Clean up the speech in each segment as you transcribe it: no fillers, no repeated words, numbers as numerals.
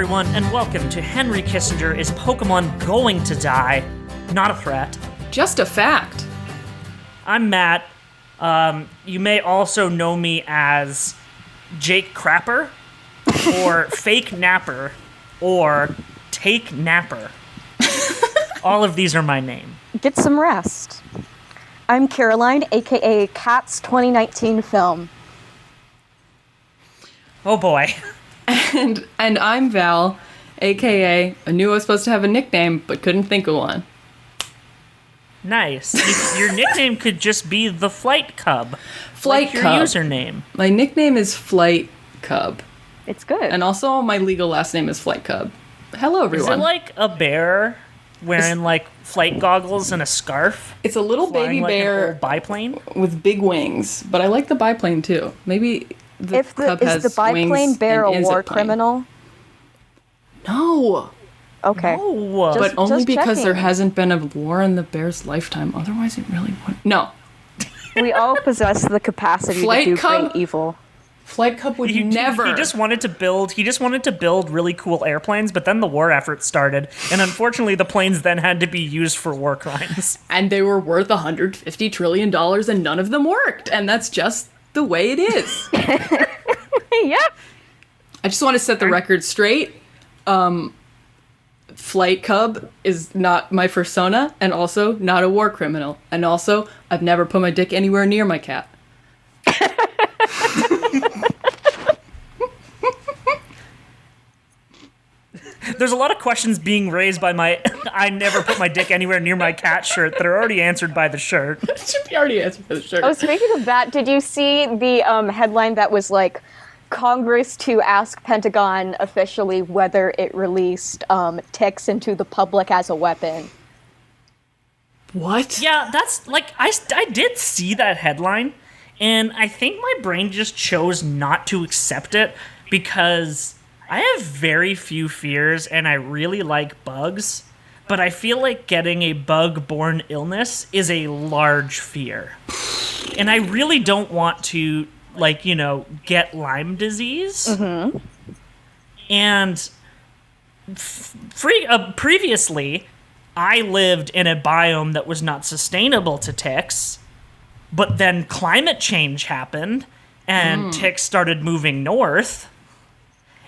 everyone, and welcome to Henry Kissinger Is Pokemon Going to Die? Not a threat. Just a fact. I'm Matt. You may also know me as Jake Crapper, or Fake Napper, or Take Napper. All of these are my name. Get some rest. I'm Caroline, aka Cat's 2019 film. Oh boy. And I'm Val, aka I knew I was supposed to have a nickname, but couldn't think of one. Nice. Your nickname could just be the Flight Cub. Flight like your Cub. username. My nickname is Flight Cub. It's good. And also my legal last name is Flight Cub. Hello, everyone. Is it like a bear wearing like flight goggles and a scarf? It's a little flying baby like bear an old biplane with big wings, but I like the biplane too. Maybe the cub has is the biplane wings bear and a is war plane. criminal? No. Okay. No. But only just because there checking. hasn't been a war in the bear's lifetime. Otherwise, it really would. No. We all possess the capacity Flight to do Cub? great evil. Flight Cub would never. He just wanted to build really cool airplanes, but then the war effort started, and unfortunately the planes then had to be used for war crimes. And they were worth $150 trillion and none of them worked. And that's just the way it is. Yep. I just want to set the record straight. Flight Cub is not my persona, and also not a war criminal. And also, I've never put my dick anywhere near my cat. There's a lot of questions being raised by my I never put my dick anywhere near my cat shirt that are already answered by the shirt. It should be already answered for the shirt. Oh, speaking of that, did you see the headline that was like, Congress to ask Pentagon officially whether it released ticks into the public as a weapon? What? Yeah, that's like I did see that headline, and I think my brain just chose not to accept it because I have very few fears and I really like bugs, but I feel like getting a bug-borne illness is a large fear. And I really don't want to, like, you know, get Lyme disease. Mm-hmm. And previously, I lived in a biome that was not sustainable to ticks, but then climate change happened, and ticks started moving north,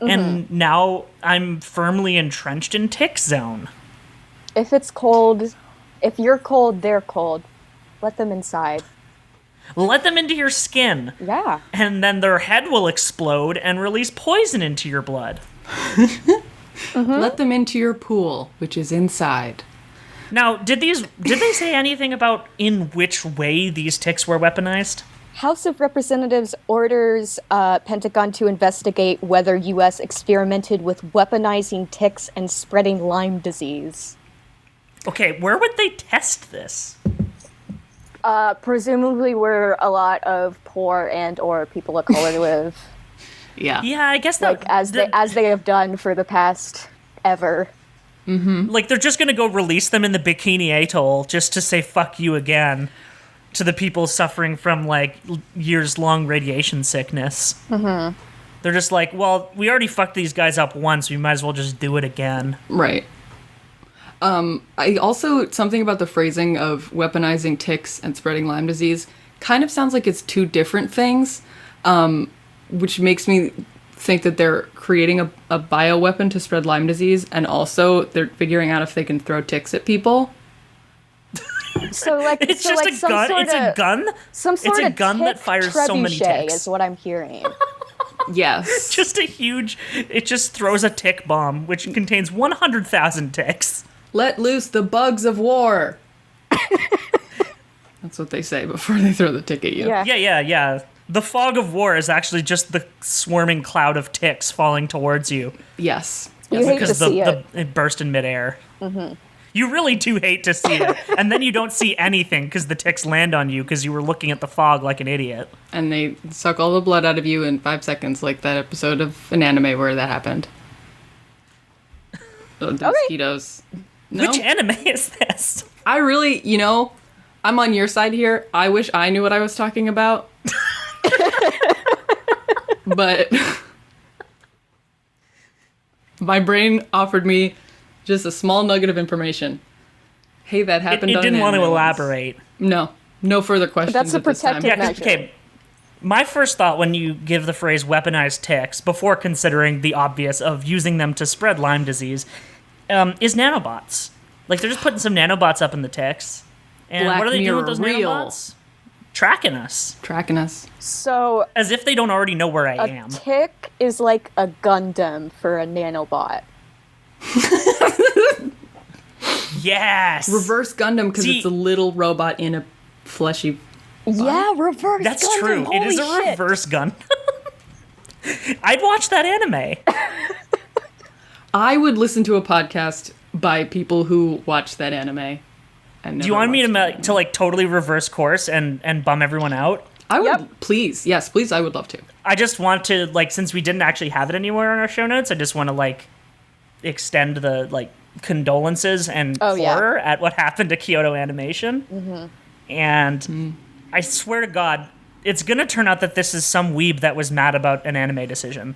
and now I'm firmly entrenched in tick zone. If it's cold, if you're cold, they're cold. Let them inside. Let them into your skin. Yeah. And then their head will explode and release poison into your blood. Let them into your pool, which is inside. Now, did they say anything about in which way these ticks were weaponized? House of Representatives orders Pentagon to investigate whether U.S. experimented with weaponizing ticks and spreading Lyme disease. Okay, where would they test this? Presumably where a lot of poor and or people of color live. Yeah. Yeah, I guess that... Like, as they have done for the past ever. Like, they're just gonna go release them in the Bikini Atoll just to say fuck you again to the people suffering from, like, years-long radiation sickness. Mm-hmm. They're just like, well, we already fucked these guys up once, we might as well just do it again. Right. I also, something about the phrasing of weaponizing ticks and spreading Lyme disease kind of sounds like it's two different things, which makes me think that they're creating a bioweapon to spread Lyme disease, and also they're figuring out if they can throw ticks at people. So like It's so just like a some gun. sort It's of, a gun. some sort It's a of gun that tick fires so many trebuchet ticks. is what I'm hearing. Yes. Just a huge... It just throws a tick bomb, which contains 100,000 ticks. Let loose the bugs of war. That's what they say before they throw the tick at you. Yeah. Yeah. The fog of war is actually just the swarming cloud of ticks falling towards you. Yes. You hate to Because see it. it burst in midair. Mm-hmm. You really do hate to see it. And then you don't see anything because the ticks land on you because you were looking at the fog like an idiot. And they suck all the blood out of you in 5 seconds, like that episode of an anime where that happened. The mosquitoes. No? Which anime is this? I really, I'm on your side here. I wish I knew what I was talking about. But My brain offered me just a small nugget of information. Hey, that happened. It didn't want to elaborate. No further questions. That's a at this time. protective measure. Okay. My first thought when you give the phrase weaponized ticks, before considering the obvious of using them to spread Lyme disease, is nanobots. Like, they're just putting some nanobots up in the ticks. And Black what are they doing with those Mirror real. nanobots? Tracking us. So As if they don't already know where I a am. tick is like a Gundam for a nanobot. Yes. Reverse Gundam because See- it's a little robot in a fleshy. Yeah, reverse That's Gundam. true. It is Holy a shit. reverse gun. I'd watch that anime. I would listen to a podcast by people who watch that anime. Do you want me to like totally reverse course and bum everyone out? I would, Yep. please. Yes, please. I would love to. I just want to, like, since we didn't actually have it anywhere in our show notes, I just want to, like, extend the, like, condolences and horror at what happened to Kyoto Animation. Mm-hmm. And I swear to God, it's going to turn out that this is some weeb that was mad about an anime decision.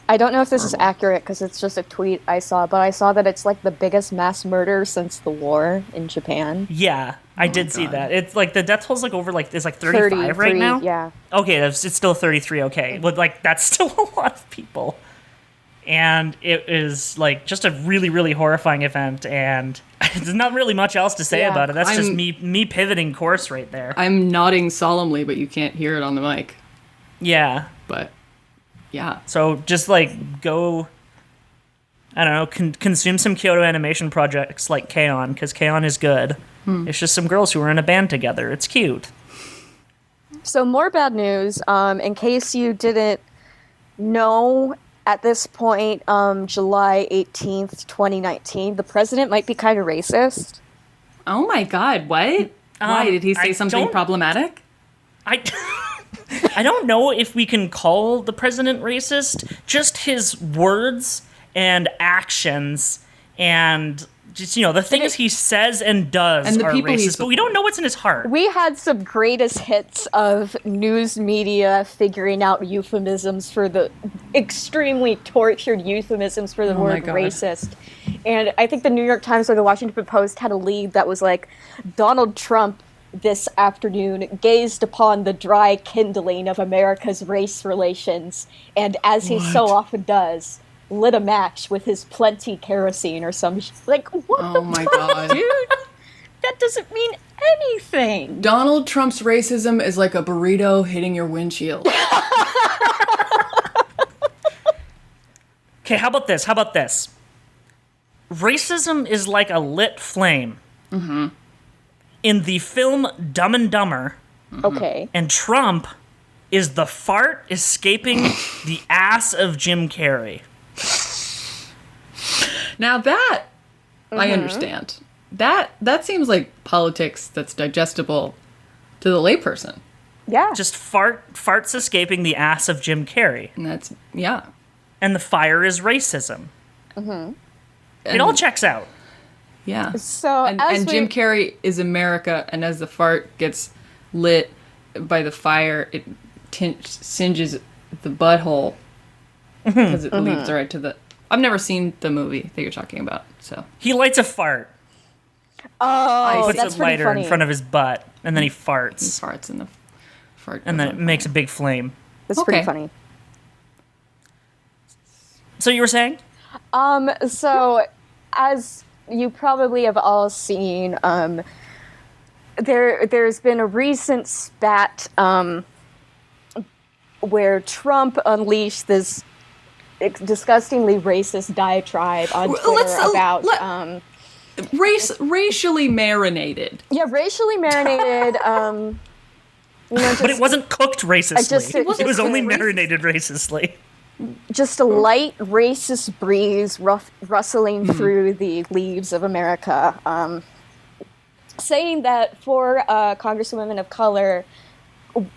I don't know if this is accurate because it's just a tweet I saw, but I saw that it's like the biggest mass murder since the war in Japan. Yeah, I did see God. that. It's like the death toll's like over like it's like 35 right now. Yeah. Okay, it's still 33. Okay, but like that's still a lot of people, and it is like just a really really horrifying event. And there's not really much else to say Yeah. about it. That's just I'm- me pivoting course right there. I'm nodding solemnly, but you can't hear it on the mic. Yeah. But yeah, So just like go, I don't know, consume some Kyoto Animation projects like K-On! Because K-On! Is good. It's just some girls who are in a band together. It's cute. So more bad news. In case you didn't know, at this point, July 18th, 2019, the president might be kind of racist. oh my God, what? Why did he say I something don't- problematic? I don't know if we can call the president racist. Just his words and actions and just, you know, the things he says and does And the are people he racist, but we don't know what's in his heart. We had some greatest hits of news media figuring out euphemisms for the extremely tortured euphemisms for the my word God. racist. And I think the New York Times or the Washington Post had a lead that was like, Donald Trump this afternoon gazed upon the dry kindling of America's race relations, and as he so often does, lit a match with his plenty kerosene or some like, what Oh the my fuck, God. dude? That doesn't mean anything. Donald Trump's racism is like a burrito hitting your windshield. Okay, how about this? Racism is like a lit flame. Mm-hmm. In the film Dumb and Dumber, Okay. and Trump is the fart escaping the ass of Jim Carrey. Now that I understand. That seems like politics that's digestible to the layperson. Yeah. Just farts escaping the ass of Jim Carrey. And that's yeah. And the fire is racism. It all checks out. Yeah. So And as Jim we- Carrey is America, and as the fart gets lit by the fire, it singes the butthole because it leads right to the. I've never seen the movie that you're talking about, so He lights a fart. Oh, Puts that's a pretty lighter funny. in front of his butt, and then he farts. farts in the fart. And then it makes a big flame. That's pretty Okay. funny. So you were saying? So as you probably have all seen, there's been a recent spat where Trump unleashed this disgustingly racist diatribe on Twitter let's- about racially marinated. racially marinated. But it wasn't cooked racistly. It was just only racist. marinated racistly. Just a light racist breeze rustling through the leaves of America, saying that 4 congresswomen of color,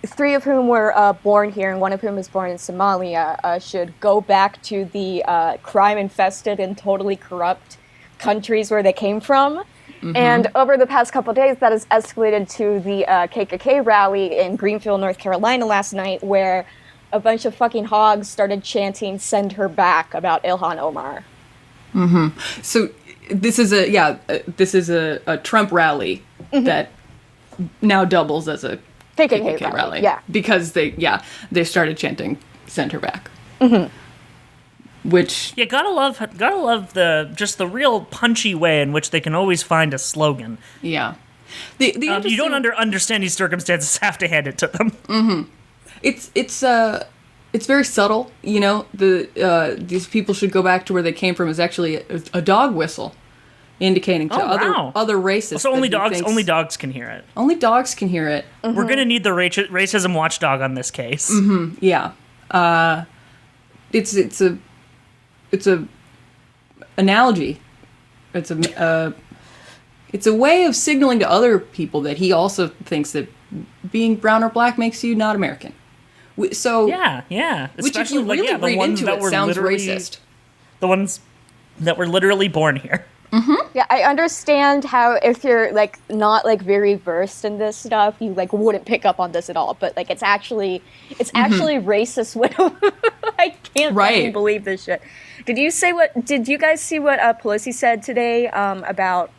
3 of whom were born here and 1 of whom was born in Somalia, should go back to the crime-infested and totally corrupt countries where they came from. And over the past couple of days, that has escalated to the KKK rally in Greenfield, North Carolina last night, where a bunch of fucking hogs started chanting "Send her back" about Ilhan Omar. So this is a Trump rally that now doubles as a KKK rally. Yeah, because they started chanting "Send her back." Which gotta love the real punchy way in which they can always find a slogan. Yeah. You don't understand these circumstances, have to hand it to them. It's very subtle, you know. These people should go back to where they came from is actually a dog whistle, indicating to other racists. So only dogs can hear it. Only dogs can hear it. We're gonna need the racism watchdog on this case. Yeah. It's a analogy. It's a way of signaling to other people that he also thinks that being brown or black makes you not American. So yeah. Which if you really read into it sounds racist. The ones that were literally born here. Yeah, I understand how if you're like not like very versed in this stuff, you like wouldn't pick up on this at all. But like it's actually racist. When I can't fucking believe this shit. Did you guys see what Pelosi said today about?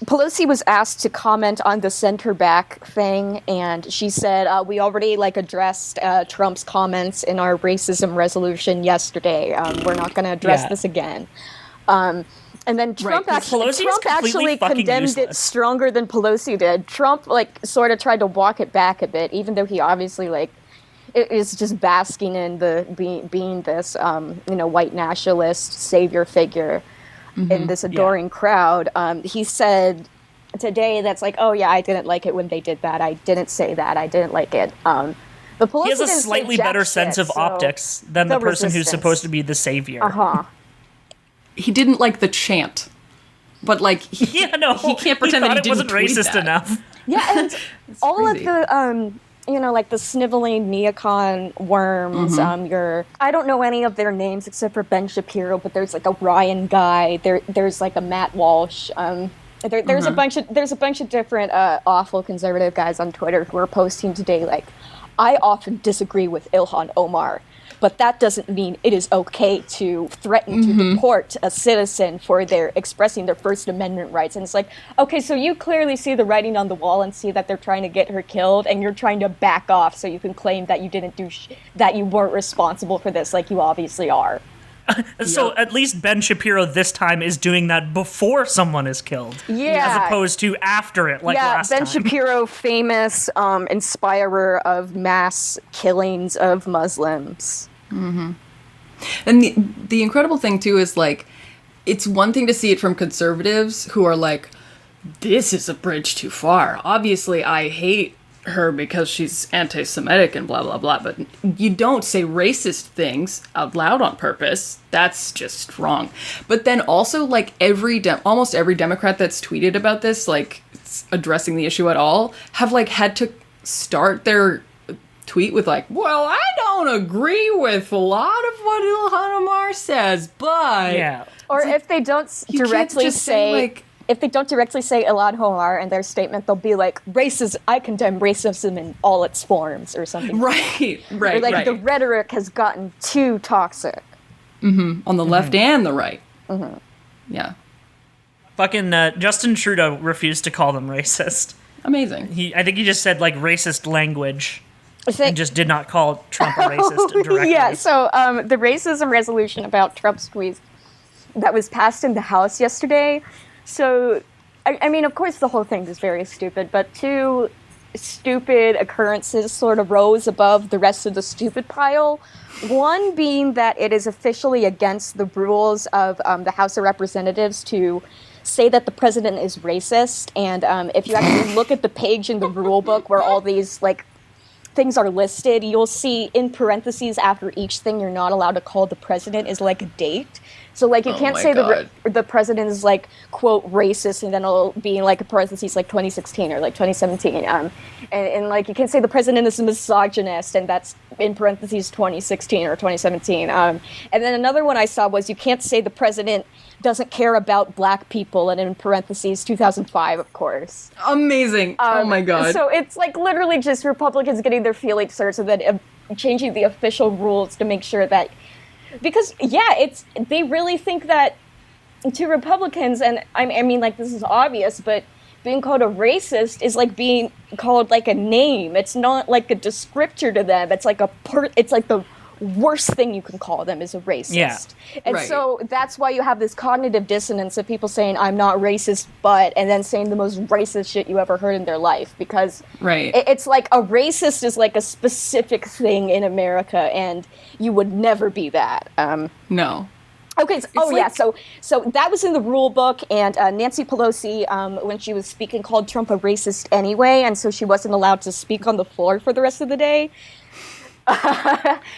Pelosi was asked to comment on the "send her back" thing, and she said, "We already like addressed Trump's comments in our racism resolution yesterday. We're not going to address this again." And then Trump actually condemned it stronger than Pelosi did. Trump like sort of tried to walk it back a bit, even though he obviously like is just basking in the being this white nationalist savior figure in this adoring crowd. He said today that's like, oh yeah, I didn't like it when they did that. I didn't say that. I didn't like it. But Pelosi he has a slightly better sense of optics than the person who's supposed to be the savior. He didn't like the chant, but like he can't pretend that he didn't wasn't racist enough. Yeah, and all of the like the sniveling neocon worms. I don't know any of their names except for Ben Shapiro, but there's like a Ryan guy. There's like a Matt Walsh. There's a bunch of different awful conservative guys on Twitter who are posting today like, I often disagree with Ilhan Omar, but that doesn't mean it is okay to threaten to deport a citizen for their expressing their First Amendment rights. And it's like, okay, so you clearly see the writing on the wall and see that they're trying to get her killed, and you're trying to back off so you can claim that you didn't that you weren't responsible for this, like you obviously are. So at least Ben Shapiro this time is doing that before someone is killed. Yeah. As opposed to after it, like last time. Ben Shapiro, famous inspirer of mass killings of Muslims. And the incredible thing, too, is, like, it's one thing to see it from conservatives who are like, this is a bridge too far. Obviously, I hate her because she's anti-Semitic and blah, blah, blah. But you don't say racist things out loud on purpose. That's just wrong. But then also, like, almost every Democrat that's tweeted about this, like, addressing the issue at all, have, like, had to start their tweet with like, well, I don't agree with a lot of what Ilhan Omar says, but or if they don't directly say Ilhan Omar in their statement, they'll be like, I condemn racism in all its forms or something. Right. Or like the rhetoric has gotten too toxic. On the left and the right. Yeah. Fucking Justin Trudeau refused to call them racist. Amazing. I think he just said like racist language. And just did not call Trump a racist directly. Yeah, so the racism resolution about Trump's tweets that was passed in the House yesterday. So, I mean, of course the whole thing is very stupid, but two stupid occurrences sort of rose above the rest of the stupid pile. One being that it is officially against the rules of the House of Representatives to say that the president is racist. And if you actually look at the page in the rule book where all these, like, things are listed, you'll see in parentheses after each thing you're not allowed to call the president is like a date. So like you can't say the president is like, quote, racist, and then it'll be in like a parentheses like 2016 or like 2017. And like you can't say the president is a misogynist, and that's in parentheses 2016 or 2017. And then another one I saw was you can't say the president doesn't care about black people, and in parentheses 2005, of course. Amazing. Oh my god. So it's like literally just Republicans getting their feelings hurt so that changing the official rules to make sure that, because they really think that to Republicans, and I mean like this is obvious, but being called a racist is like being called like a name. It's not like a descriptor to them. It's like it's like the worst thing you can call them is a racist. Yeah. And so that's why you have this cognitive dissonance of people saying, I'm not racist, and then saying the most racist shit you ever heard in their life. Because it's like a racist is like a specific thing in America, and you would never be that. No. Okay. So that was in the rule book, and Nancy Pelosi, when she was speaking, called Trump a racist anyway, and so she wasn't allowed to speak on the floor for the rest of the day.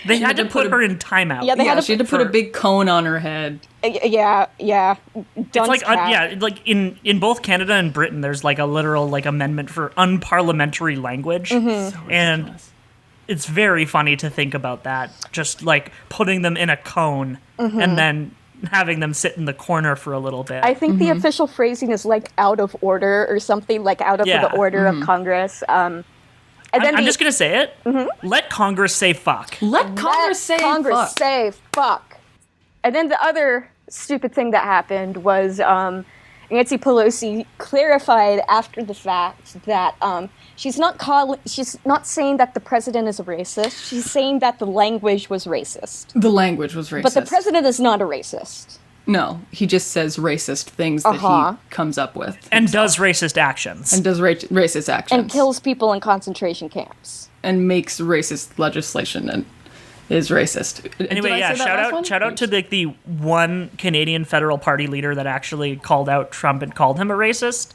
They had to put her in timeout. Yeah, she had to put a big cone on her head. Yeah. It's like like in both Canada and Britain, there's like a literal like amendment for unparliamentary language, and it's very funny to think about that. Just like putting them in a cone and then having them sit in the corner for a little bit. I think the official phrasing is like out of order or something, like out of the order of Congress. And then I'm just going to say it. Let Congress say fuck. Let Congress say fuck. And then the other stupid thing that happened was Nancy Pelosi clarified after the fact that she's not saying that the president is a racist. She's saying that the language was racist. The language was racist. But the president is not a racist. No, he just says racist things that he comes up with. And does racist actions. And does racist actions. And kills people in concentration camps. And makes racist legislation and is racist. Anyway, shout out to the one Canadian federal party leader that actually called out Trump and called him a racist,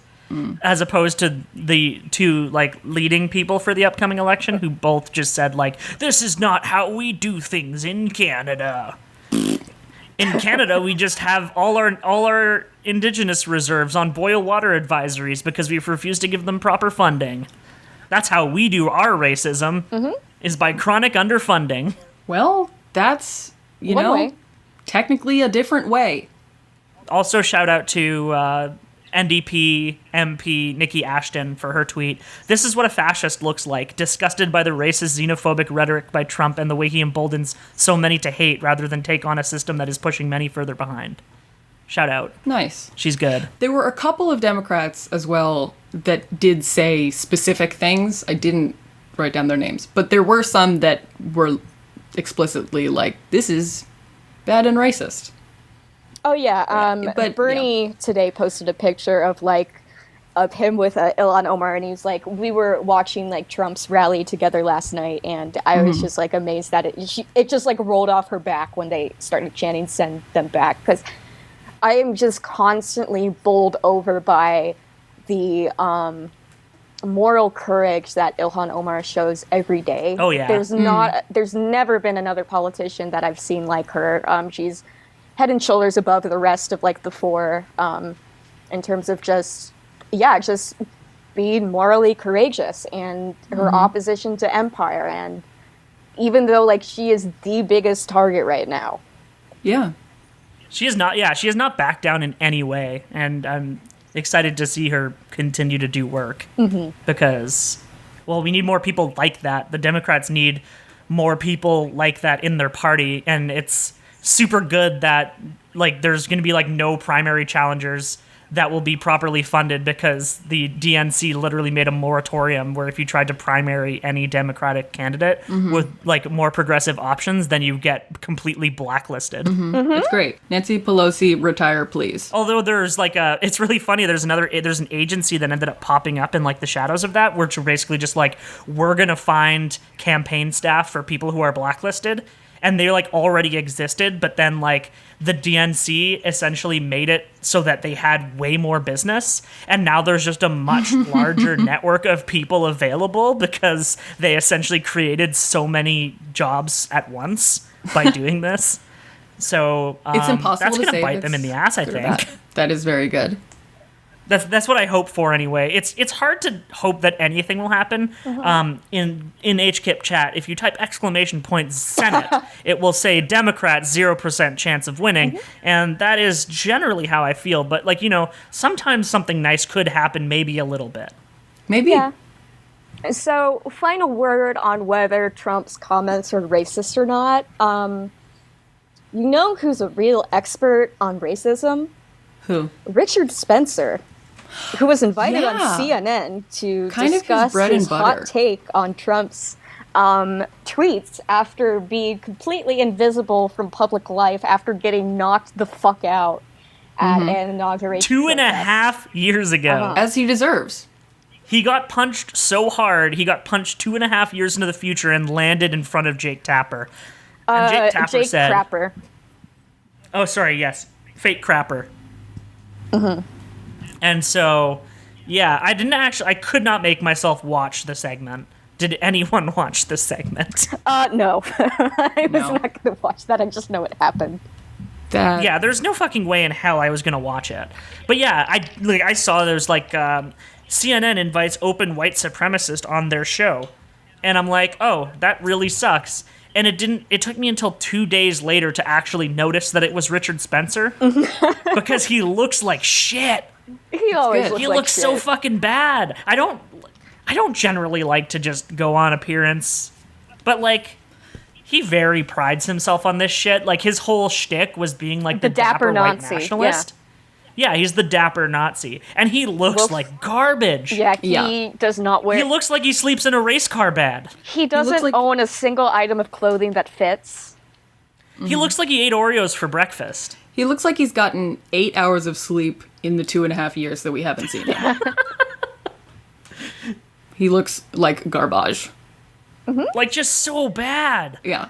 as opposed to the two like leading people for the upcoming election who both just said like, this is not how we do things in Canada. In Canada, we just have all our indigenous reserves on boil water advisories because we've refused to give them proper funding. That's how we do our racism, is by chronic underfunding. Well, that's, technically a different way. Also, shout out to NDP MP Nikki Ashton for her tweet. This is what a fascist looks like, disgusted by the racist, xenophobic rhetoric by Trump and the way he emboldens so many to hate rather than take on a system that is pushing many further behind. Shout out. Nice. She's good. There were a couple of Democrats as well that did say specific things. I didn't write down their names, but there were some that were explicitly like, this is bad and racist. Oh yeah, but Bernie today posted a picture of him with Ilhan Omar, and he was like, we were watching like Trump's rally together last night, and I was just like amazed that it just like rolled off her back when they started chanting "send them back," because I am just constantly bowled over by the moral courage that Ilhan Omar shows every day. Oh yeah, there's never been another politician that I've seen like her. She's head and shoulders above the rest of like the four in terms of just being morally courageous and her opposition to empire, and even though like she is the biggest target right now. Yeah. She has not backed down in any way, and I'm excited to see her continue to do work because, well, we need more people like that. The Democrats need more people like that in their party, and it's super good that like there's going to be like no primary challengers that will be properly funded because the DNC literally made a moratorium where if you tried to primary any Democratic candidate with like more progressive options, then you get completely blacklisted. It's great. Nancy Pelosi, retire, please. Although there's like it's really funny. There's an agency that ended up popping up in like the shadows of that, which are basically just like, we're going to find campaign staff for people who are blacklisted. And they like already existed, but then like the DNC essentially made it so that they had way more business, and now there's just a much larger network of people available because they essentially created so many jobs at once by doing this. So it's impossible that's to going to say bite them in the ass, I think. That is very good. That's what I hope for anyway. It's hard to hope that anything will happen. In HKIP chat, if you type !Senate, it will say Democrat 0% chance of winning, and that is generally how I feel. But like sometimes something nice could happen, maybe a little bit. Maybe. Yeah. So, final word on whether Trump's comments are racist or not. You know who's a real expert on racism? Who? Richard Spencer, who was invited on Yeah. CNN to Kind of his discuss bread his and butter. hot take on Trump's tweets after being completely invisible from public life after getting knocked the fuck out at an inauguration. 2.5 years ago. As he deserves. He got punched so hard, he got punched 2.5 years into the future and landed in front of Jake Tapper. And Jake Tapper Jake said... Crapper. Oh, sorry, yes. Fake Crapper. And so, yeah, I could not make myself watch the segment. Did anyone watch this segment? No. I was No. not going to watch that. I just know it happened. That. Yeah, there's no fucking way in hell I was gonna watch it. But yeah, I saw there's like CNN invites open white supremacist on their show, and I'm like, oh, that really sucks. And it took me until 2 days later to actually notice that it was Richard Spencer because he looks like shit. He always good. looks He like looks so shit. fucking bad. I don't generally like to just go on appearance, but like, he very prides himself on this shit. Like, his whole shtick was being like the dapper white Nazi, nationalist. Yeah, he's the dapper Nazi, and he looks like garbage. Yeah, he Yeah. does not wear... He looks like he sleeps in a race car bed. He doesn't like- own a single item of clothing that fits. He looks like he ate Oreos for breakfast. He looks like he's gotten 8 hours of sleep in the 2.5 years that we haven't seen him. He looks like garbage. Like, just so bad. Yeah.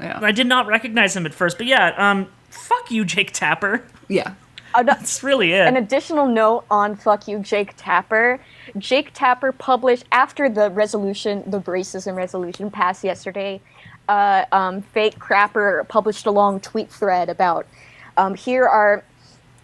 Yeah. I did not recognize him at first, but yeah, fuck you, Jake Tapper. Yeah. That's really it. An additional note on fuck you, Jake Tapper. Jake Tapper published, after the racism resolution passed yesterday, Fake Crapper published a long tweet thread about, here are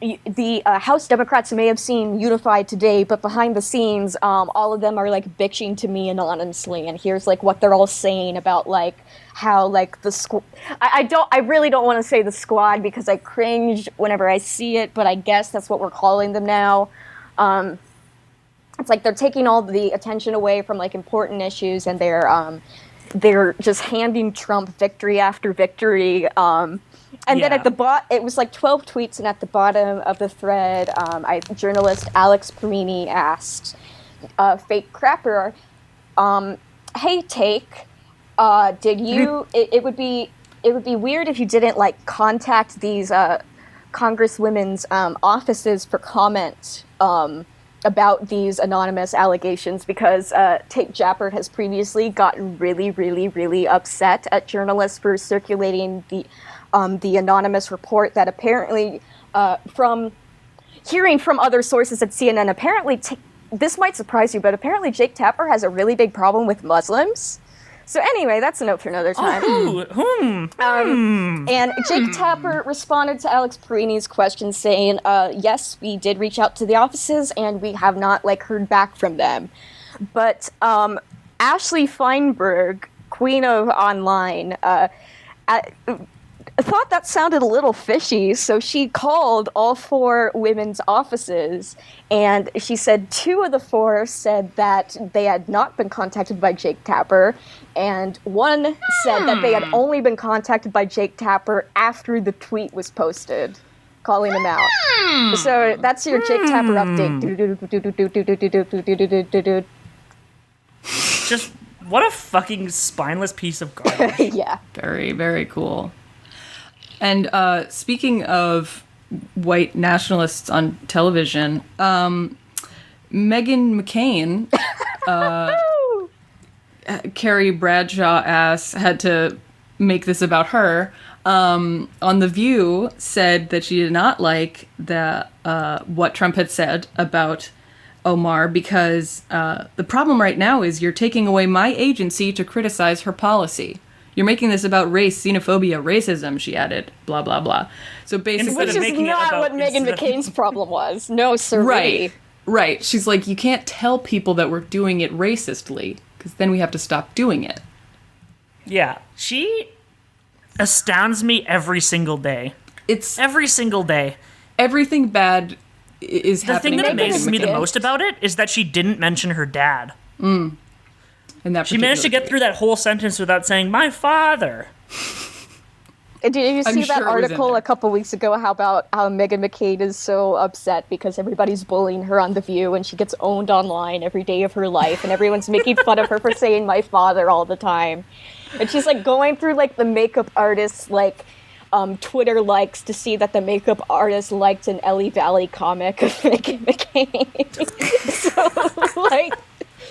the House Democrats may have seemed unified today, but behind the scenes, all of them are like bitching to me anonymously, and here's like what they're all saying about like how like the I really don't want to say the squad because I cringe whenever I see it, but I guess that's what we're calling them now. It's like they're taking all the attention away from like important issues, and they're just handing Trump victory after victory. And then Yeah. at the it was like 12 tweets, and at the bottom of the thread, journalist Alex Perini asked Fake Crapper, "Hey, Take, did you? It would be weird if you didn't like contact these congresswomen's offices for comment about these anonymous allegations, because Take Japper has previously gotten really, really, really upset at journalists for circulating the anonymous report that apparently, from hearing from other sources at CNN, apparently, this might surprise you, but apparently Jake Tapper has a really big problem with Muslims. So anyway, that's a note for another time. And Jake Tapper responded to Alex Perini's question saying, yes, we did reach out to the offices and we have not like heard back from them. But Ashley Feinberg, queen of online, thought that sounded a little fishy, so she called all 4 women's offices, and she said 2 of the 4 said that they had not been contacted by Jake Tapper, and 1 said that they had only been contacted by Jake Tapper after the tweet was posted, calling him out. So that's your Jake Tapper update. Just, what a fucking spineless piece of garbage. Yeah. Very, very cool. And speaking of white nationalists on television, Meghan McCain, Carrie Bradshaw ass, had to make this about her. On The View, said that she did not like what Trump had said about Omar because the problem right now is you're taking away my agency to criticize her policy. You're making this about race, xenophobia, racism, she added, blah, blah, blah. So basically... Instead Which of is making it not about- what Meghan McCain's problem was. No, sirree. Right. She's like, you can't tell people that we're doing it racistly, because then we have to stop doing it. Yeah, she astounds me every single day. It's Every single day. everything bad is The thing happening that to Meghan amazes Meghan me the McCain. most about it is that she didn't mention her dad. In that She managed to particular get through that whole sentence without saying, "My father." Did you see that sure it was in article there. a couple weeks ago about how Meghan McCain is so upset because everybody's bullying her on The View and she gets owned online every day of her life and everyone's making fun of her for saying "my father" all the time. And she's like going through like the makeup artist's like Twitter likes to see that the makeup artist liked an Ellie Valley comic of Meghan McCain. So like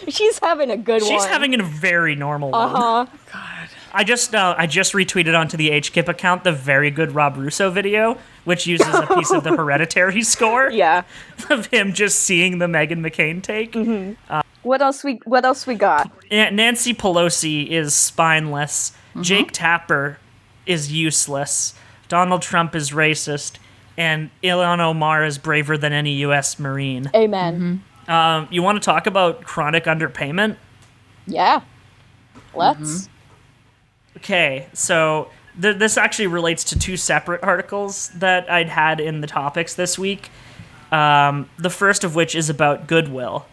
she's having a good one. She's having a very normal one. Uh-huh. God. I just retweeted onto the HKIP account the very good Rob Russo video, which uses a piece of the Hereditary score Yeah. of him just seeing the Meghan McCain take. Mm-hmm. What else we got? Nancy Pelosi is spineless. Jake Tapper is useless. Donald Trump is racist. And Ilhan Omar is braver than any U.S. Marine. Amen. You want to talk about chronic underpayment? Yeah. Let's. Okay, so this actually relates to two separate articles that I'd had in the topics this week. The first of which is about Goodwill.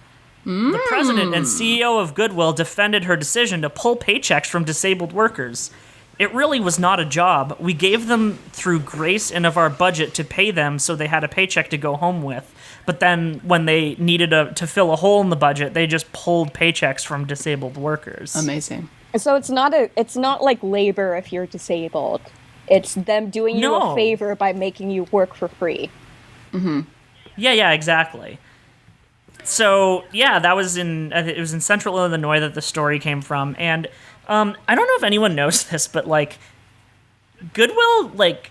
The president and CEO of Goodwill defended her decision to pull paychecks from disabled workers. It really was not a job. We gave them through grace and of our budget to pay them so they had a paycheck to go home with. But then when they needed to fill a hole in the budget, they just pulled paychecks from disabled workers. Amazing. So it's not like labor if you're disabled. It's them doing you a favor by making you work for free. Yeah, exactly. So yeah, that was it was in Central Illinois that the story came from, and I don't know if anyone knows this, but like Goodwill like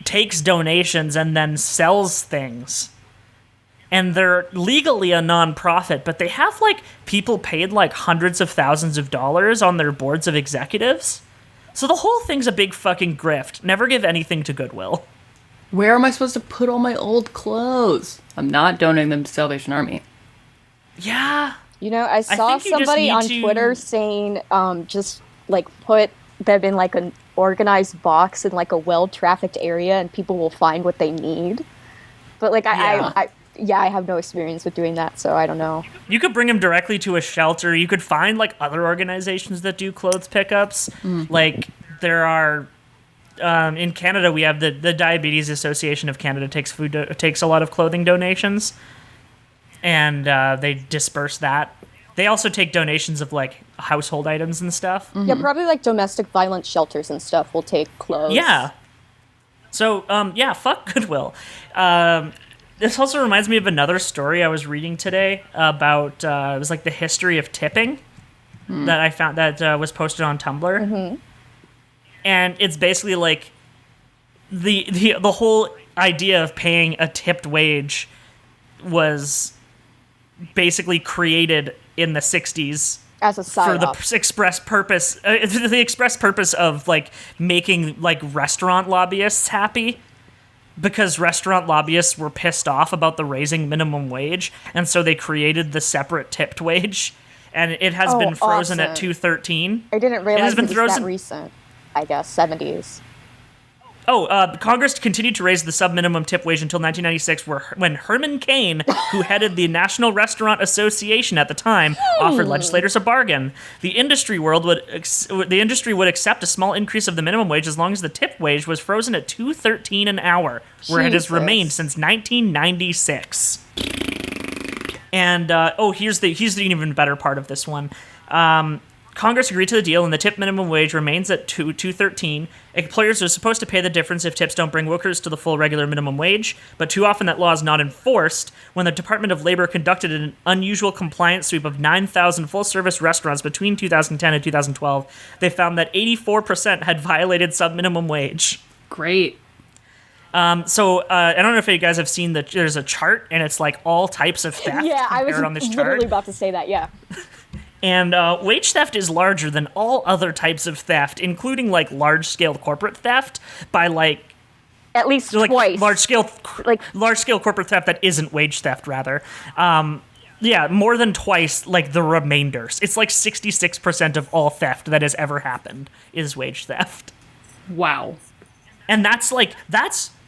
takes donations and then sells things. And they're legally a non-profit, but they have, like, people paid, like, hundreds of thousands of dollars on their boards of executives. So the whole thing's a big fucking grift. Never give anything to Goodwill. Where am I supposed to put all my old clothes? I'm not donating them to Salvation Army. Yeah. You know, I saw think you just somebody need on to- Twitter saying just, like, put them in, like, an organized box in, like, a well-trafficked area and people will find what they need. But, like, I have no experience with doing that, so I don't know. You could bring them directly to a shelter. You could find, like, other organizations that do clothes pickups. Like, there are... in Canada, we have the Diabetes Association of Canada takes a lot of clothing donations. And they disperse that. They also take donations of, like, household items and stuff. Yeah, probably, like, domestic violence shelters and stuff will take clothes. Yeah. So, fuck Goodwill. This also reminds me of another story I was reading today about, it was like the history of tipping that I found that was posted on Tumblr. And it's basically like the whole idea of paying a tipped wage was basically created in the 60s As a side for the express purpose of like making like restaurant lobbyists happy. Because restaurant lobbyists were pissed off about the raising minimum wage, and so they created the separate tipped wage, and it has been frozen at awesome. $2.13. I didn't realize been it was frozen- that recent. I guess 70s. Congress continued to raise the sub-minimum tip wage until 1996, when Herman Cain, who headed the National Restaurant Association at the time, offered legislators a bargain. The industry would accept a small increase of the minimum wage as long as the tip wage was frozen at $2.13 an hour, where it has Jesus. remained since 1996. And here's the even better part of this one. Congress agreed to the deal, and the tip minimum wage remains at $2.13. Employers are supposed to pay the difference if tips don't bring workers to the full regular minimum wage, but too often that law is not enforced. When the Department of Labor conducted an unusual compliance sweep of 9,000 full-service restaurants between 2010 and 2012, they found that 84% had violated sub-minimum wage. Great. I don't know if you guys have seen there's a chart, and it's like all types of theft Yeah, I was compared on this literally chart. about to say that, yeah. And wage theft is larger than all other types of theft, including like large-scale corporate theft by like At least like twice. large-scale Like- corporate theft that isn't wage theft rather. More than twice like the remainders. It's like 66% of all theft that has ever happened is wage theft. Wow. And that's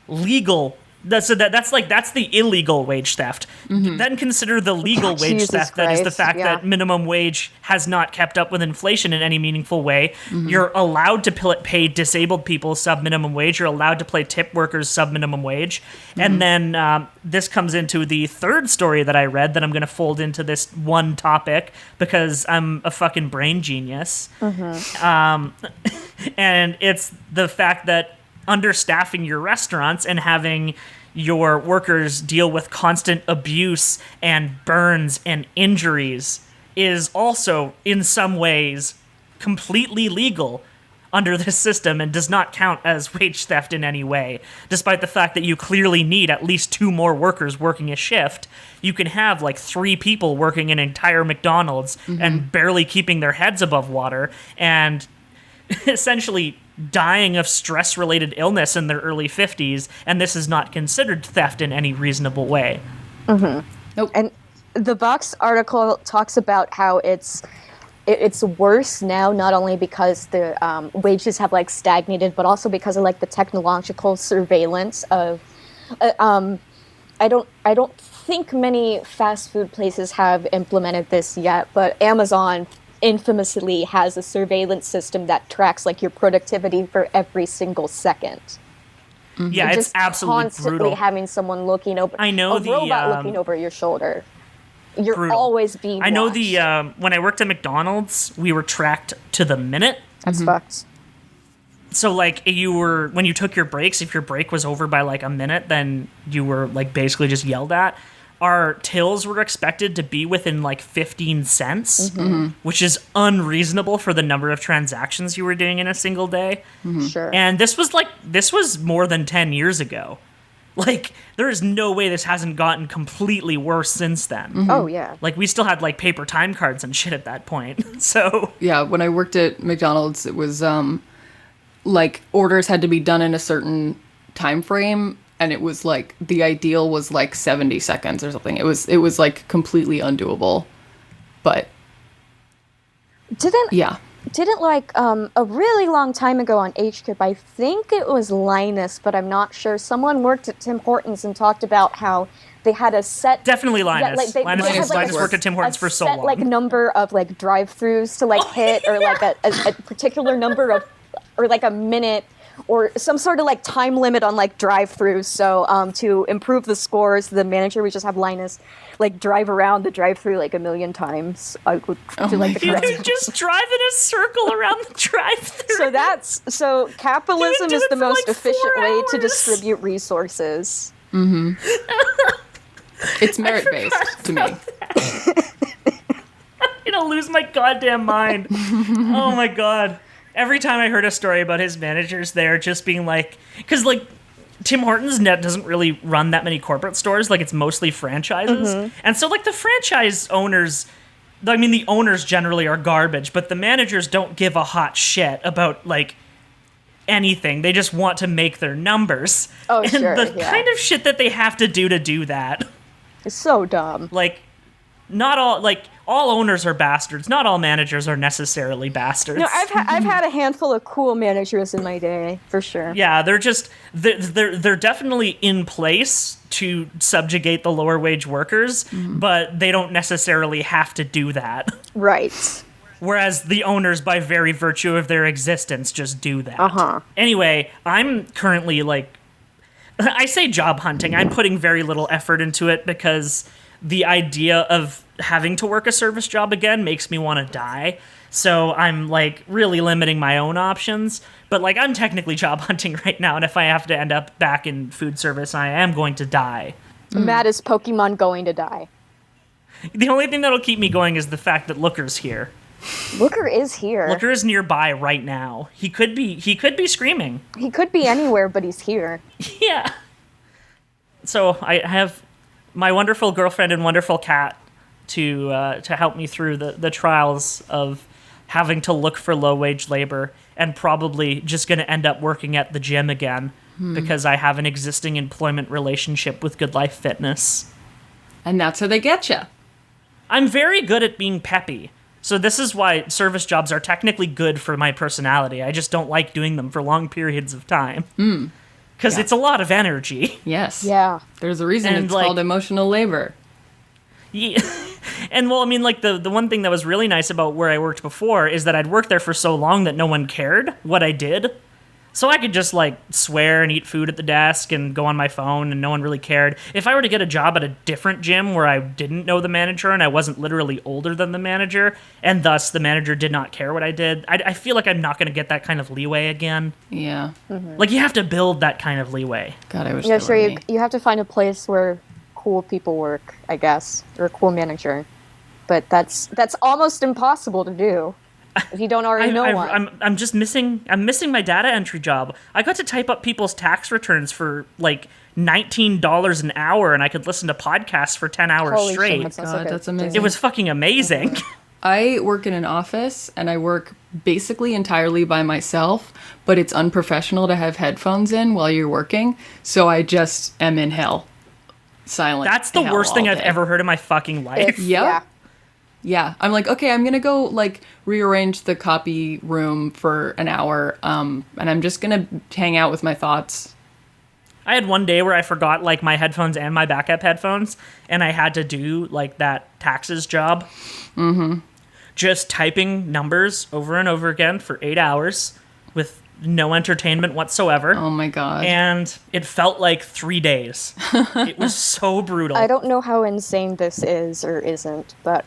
legal That's the illegal wage theft. Then consider the legal wage Jesus theft. That is the Christ, fact yeah. that minimum wage has not kept up with inflation in any meaningful way. You're allowed to pay disabled people sub-minimum wage. You're allowed to pay tip workers sub-minimum wage. And then this comes into the third story that I read that I'm going to fold into this one topic because I'm a fucking brain genius. And it's the fact that understaffing your restaurants and having your workers deal with constant abuse and burns and injuries is also, in some ways, completely legal under this system and does not count as wage theft in any way. Despite the fact that you clearly need at least 2 more workers working a shift, you can have like 3 people working an entire McDonald's and barely keeping their heads above water and essentially dying of stress-related illness in their early 50s, and this is not considered theft in any reasonable way. Nope. And the Vox article talks about how it's worse now, not only because the wages have like stagnated, but also because of like the technological surveillance of. I don't think many fast food places have implemented this yet, but Amazon infamously has a surveillance system that tracks like your productivity for every single second. Yeah, And it's just absolutely constantly brutal. having someone looking over. I know a the, robot looking over your shoulder. You're brutal. always being. I know watched. the when I worked at McDonald's, we were tracked to the minute. That's fucked. So like when you took your breaks, if your break was over by like a minute, then you were like basically just yelled at. Our tills were expected to be within like 15 cents, which is unreasonable for the number of transactions you were doing in a single day. Sure. And this was more than 10 years ago. Like, there is no way this hasn't gotten completely worse since then. Oh yeah. Like, we still had like paper time cards and shit at that point. So Yeah, when I worked at McDonald's, it was like orders had to be done in a certain time frame, and it was like the ideal was like 70 seconds or something. It was like completely undoable. But Didn't yeah. like a really long time ago on HKIP, I think it was Linus, but I'm not sure. Someone worked at Tim Hortons and talked about how they had a set. definitely Linus. like, they had, like, Linus worked at Tim Hortons for so set, long. like number of like drive-throughs to like hit, or like a particular number of, or like a minute, or some sort of like time limit on like drive-throughs. So to improve the scores, the manager would just have Linus like drive around the drive-through like a million times. To like the You correct. could just drive in a circle around the drive-thru. So capitalism do is it the for, most like, 4 efficient way to hours. distribute resources. It's merit-based to me. I'm gonna lose my goddamn mind. Oh my god. Every time I heard a story about his managers there just being like, because like Tim Hortons net doesn't really run that many corporate stores, like it's mostly franchises. And so like the franchise owners, I mean the owners generally are garbage, but the managers don't give a hot shit about like anything. They just want to make their numbers. Oh, and sure, the yeah. kind of shit that they have to do that. It's so dumb. Like, not all owners are bastards. Not all managers are necessarily bastards. No, I've had a handful of cool managers in my day, for sure. Yeah, they're definitely in place to subjugate the lower wage workers, but they don't necessarily have to do that. Right. Whereas the owners, by very virtue of their existence, just do that. Uh-huh. Anyway, I'm currently like, I say job hunting. I'm putting very little effort into it because the idea of having to work a service job again makes me want to die. So I'm like really limiting my own options. But like I'm technically job hunting right now, and if I have to end up back in food service, I am going to die. Matt is Pokemon going to die. The only thing that'll keep me going is the fact that Looker's here. Looker is here. Looker is nearby right now. He could be screaming. He could be anywhere, but he's here. Yeah. So I have my wonderful girlfriend and wonderful cat to help me through the trials of having to look for low wage labor, and probably just going to end up working at the gym again because I have an existing employment relationship with Good Life Fitness. And that's how they get you. I'm very good at being peppy. So this is why service jobs are technically good for my personality. I just don't like doing them for long periods of time. because Yeah. it's a lot of energy. Yes. Yeah. There's a reason And, it's like- called emotional labor. Yeah. And well, I mean, like the one thing that was really nice about where I worked before is that I'd worked there for so long that no one cared what I did. So I could just like swear and eat food at the desk and go on my phone and no one really cared. If I were to get a job at a different gym where I didn't know the manager and I wasn't literally older than the manager and thus the manager did not care what I did, I feel like I'm not going to get that kind of leeway again. Yeah. Like you have to build that kind of leeway. God, I wish Yeah, that sure. were You, me. you have to find a place where cool people work, I guess, or a cool manager. But that's almost impossible to do if you don't already know one. I'm just missing. I'm missing my data entry job. I got to type up people's tax returns for like $19 an hour, and I could listen to podcasts for 10 hours Holy shit, straight. that sounds God, like a that's amazing. It was fucking amazing. I work in an office and I work basically entirely by myself, but it's unprofessional to have headphones in while you're working, so I just am in hell. Silent. That's the hell worst thing all I've day. ever heard in my fucking life. It's- Yeah. Yeah, I'm like, okay, I'm gonna go like rearrange the copy room for an hour, and I'm just gonna hang out with my thoughts. I had one day where I forgot like my headphones and my backup headphones, and I had to do like that taxes job. Mm-hmm. Just typing numbers over and over again for 8 hours with no entertainment whatsoever. Oh my god. And it felt like 3 days. It was so brutal. I don't know how insane this is or isn't, but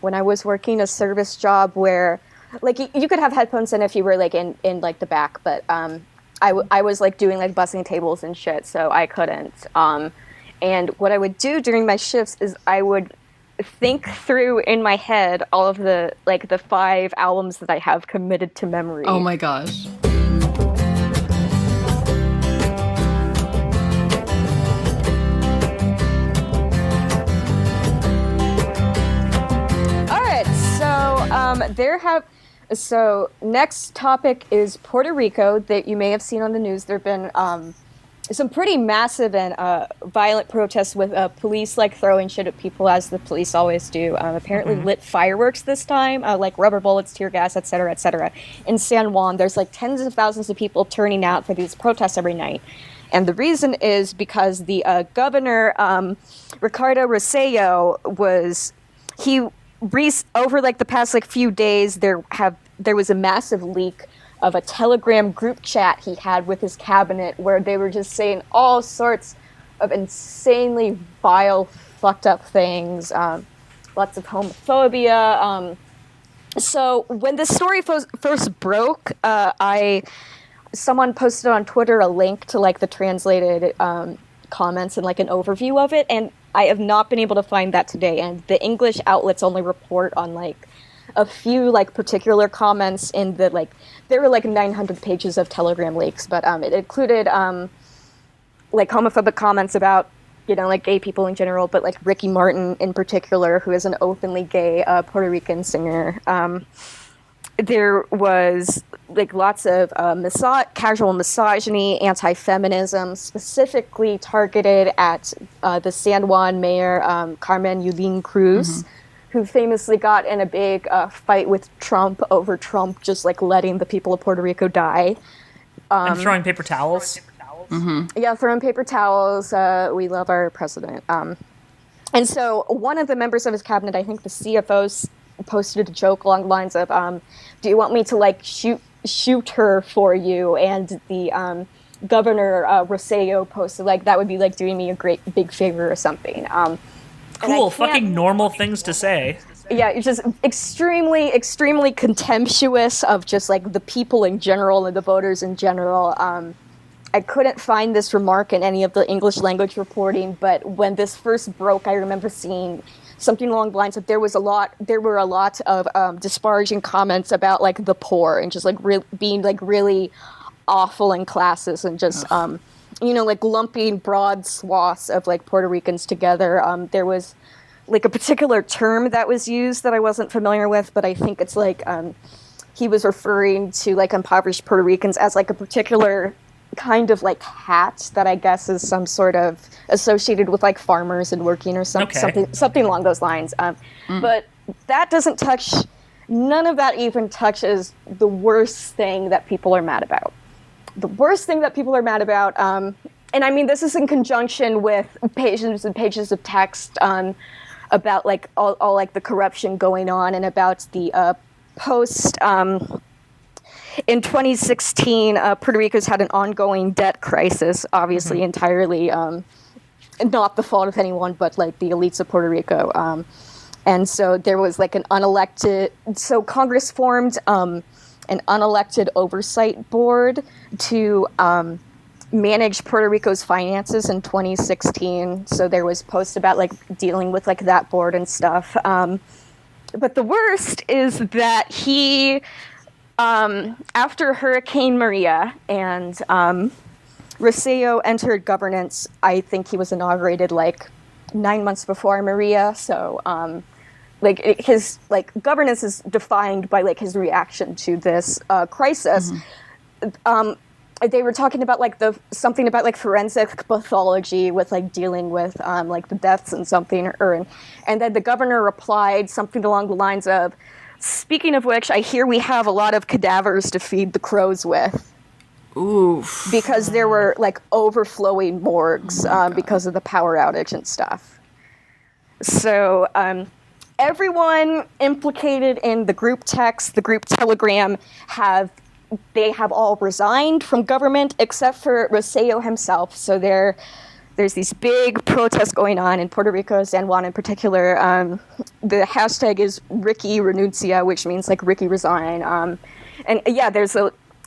when I was working a service job where, like, you could have headphones in if you were like in like the back, but I was like doing like bussing tables and shit, so I couldn't. And what I would do during my shifts is I would think through in my head all of the 5 albums that I have committed to memory. Oh my gosh. All right, so next topic is Puerto Rico that you may have seen on the news. There have been some pretty massive and violent protests with police like throwing shit at people, as the police always do. Apparently lit fireworks this time, like rubber bullets, tear gas, etc., etc. In San Juan, there's like tens of thousands of people turning out for these protests every night. And the reason is because the governor, Ricardo Rossello, over like the past like few days, there was a massive leak of a Telegram group chat he had with his cabinet where they were just saying all sorts of insanely vile, fucked up things, lots of homophobia. So when this story first broke, someone posted on Twitter a link to like the translated comments and like an overview of it, and I have not been able to find that today. And the English outlets only report on like a few like particular comments in the like there were like 900 pages of Telegram leaks, but it included like homophobic comments about like gay people in general, but like Ricky Martin in particular, who is an openly gay Puerto Rican singer. There was like lots of casual misogyny, anti-feminism, specifically targeted at the San Juan mayor, Carmen Yulín Cruz, who famously got in a big fight with Trump over Trump just like letting the people of Puerto Rico die. And throwing paper towels. Yeah, throwing paper towels. We love our president. And so one of the members of his cabinet, I think the CFO, posted a joke along the lines of, do you want me to like shoot her for you? And the governor, Rossello, posted like, that would be like doing me a great big favor or something. Cool, fucking normal things to say. Yeah, it's just extremely, extremely contemptuous of just like the people in general and the voters in general. I couldn't find this remark in any of the English language reporting, but when this first broke, I remember seeing something along the lines of there were a lot of disparaging comments about like the poor and just like being like really awful in classes and just like lumping broad swaths of like Puerto Ricans together. There was like a particular term that was used that I wasn't familiar with, but I think it's like he was referring to like impoverished Puerto Ricans as like a particular kind of like hat that I guess is some sort of associated with like farmers and working or something along those lines. But that doesn't none of that even touches the worst thing that people are mad about, the worst thing that people are mad about, and I mean this is in conjunction with pages and pages of text about like all like the corruption going on, and about the post. In 2016, Puerto Rico's had an ongoing debt crisis, obviously entirely not the fault of anyone, but like the elites of Puerto Rico. And so there was like so Congress formed an unelected oversight board to manage Puerto Rico's finances in 2016. So there was posts about like dealing with like that board and stuff. But the worst is that he, after Hurricane Maria and Rosselló entered governance, I think he was inaugurated like 9 months before Maria. So his like governance is defined by like his reaction to this crisis. They were talking about like something about like forensic pathology with like dealing with like the deaths and something, and then the governor replied something along the lines of, "Speaking of which, I hear we have a lot of cadavers to feed the crows with." Oof. Because there were like overflowing morgues because of the power outage and stuff. So everyone implicated in the group text, the group telegram, have all resigned from government except for Rosselló himself. So there's these big protests going on in Puerto Rico, San Juan in particular. The hashtag is Ricky Renuncia, which means like Ricky resign. And yeah,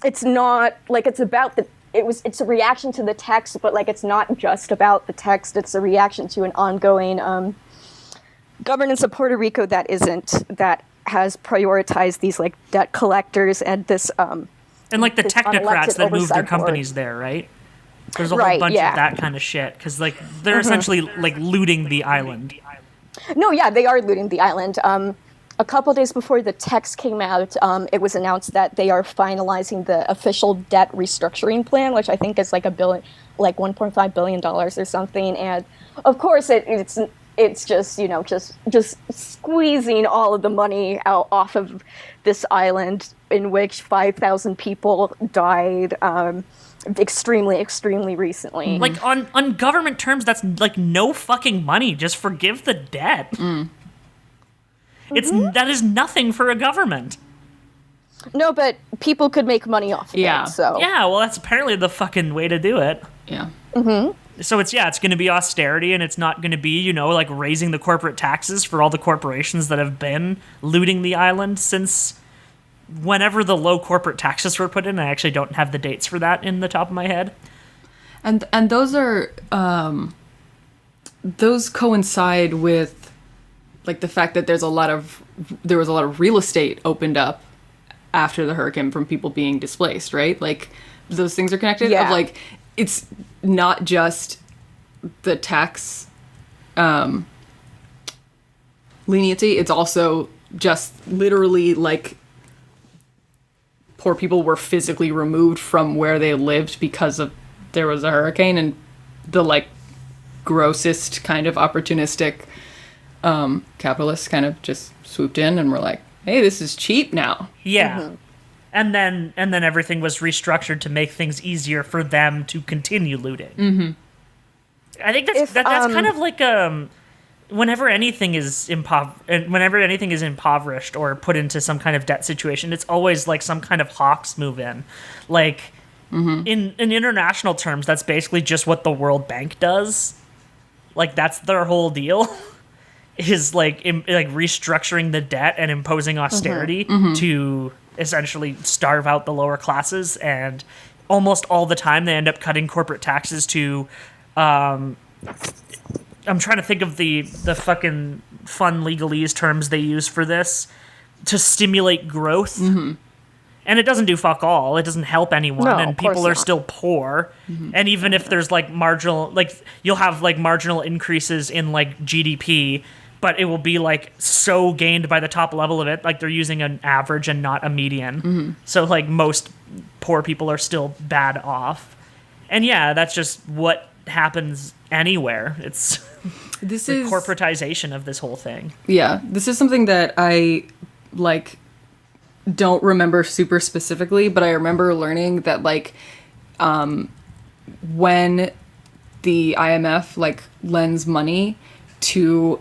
it's not like it's about it's a reaction to the text, but like it's not just about the text. It's a reaction to an ongoing governance of Puerto Rico that has prioritized these like debt collectors and this and like the technocrats that move their companies there, right? There's a whole bunch of that kind of shit because like they're essentially like looting the island. No, yeah, they are looting the island. A couple days before the text came out, it was announced that they are finalizing the official debt restructuring plan, which I think is like $1.5 billion or something. And of course, it's just just squeezing all of the money out off of this island in which 5,000 people died extremely recently. Like on government terms, that's like no fucking money. Just forgive the debt. That is nothing for a government. No, but people could make money off of it. So yeah, well, that's apparently the fucking way to do it. Yeah. So it's going to be austerity, and it's not going to be, like raising the corporate taxes for all the corporations that have been looting the island since whenever the low corporate taxes were put in. I actually don't have the dates for that in the top of my head. And those are those coincide with like the fact that there was a lot of real estate opened up after the hurricane from people being displaced, right? Like those things are connected. Yeah. Of like it's not just the tax leniency, it's also just literally like poor people were physically removed from where they lived because of there was a hurricane, and the like grossest kind of opportunistic capitalists kind of just swooped in and were like, hey, this is cheap now. Yeah. And then everything was restructured to make things easier for them to continue looting. I think that's kind of like whenever anything is impoverished or put into some kind of debt situation, it's always like some kind of hawks move in. Like in international terms, that's basically just what the World Bank does. Like that's their whole deal. Is like restructuring the debt and imposing austerity to essentially starve out the lower classes, and almost all the time they end up cutting corporate taxes to I'm trying to think of the fucking fun legalese terms they use for this, to stimulate growth. And it doesn't do fuck all. It doesn't help anyone, and people are still poor. And even if there's like marginal, like you'll have like marginal increases in like GDP, but it will be like so gained by the top level of it, like they're using an average and not a median. So like most poor people are still bad off. And yeah, that's just what happens anywhere. It's the corporatization of this whole thing. Yeah, this is something that I like don't remember super specifically, but I remember learning that like when the IMF like lends money to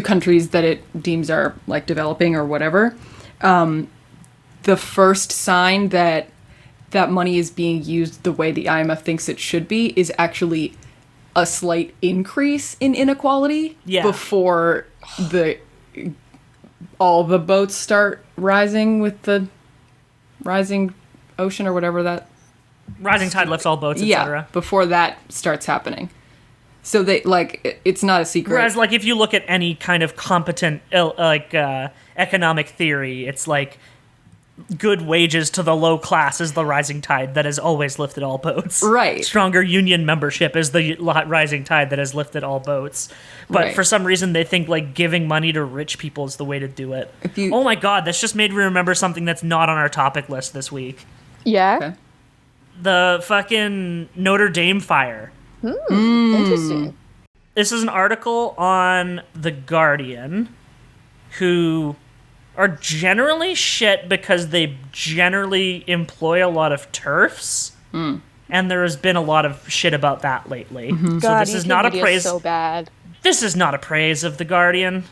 countries that it deems are like developing or whatever, the first sign that that money is being used the way the IMF thinks it should be is actually a slight increase in inequality before all the boats start rising with the rising ocean or whatever that Rising tide lifts all boats, etc. Before that starts happening. So they like it's not a secret. Whereas, like, if you look at any kind of competent economic theory, it's like good wages to the low class is the rising tide that has always lifted all boats. Right. Stronger union membership is the rising tide that has lifted all boats. But for some reason, they think like giving money to rich people is the way to do it. Oh my god, this just made me remember something that's not on our topic list this week. Yeah. Okay. The fucking Notre Dame fire. Interesting. This is an article on The Guardian, who are generally shit because they generally employ a lot of TERFs. And there has been a lot of shit about that lately. God, so this is not a praise. So bad. This is not a praise of The Guardian.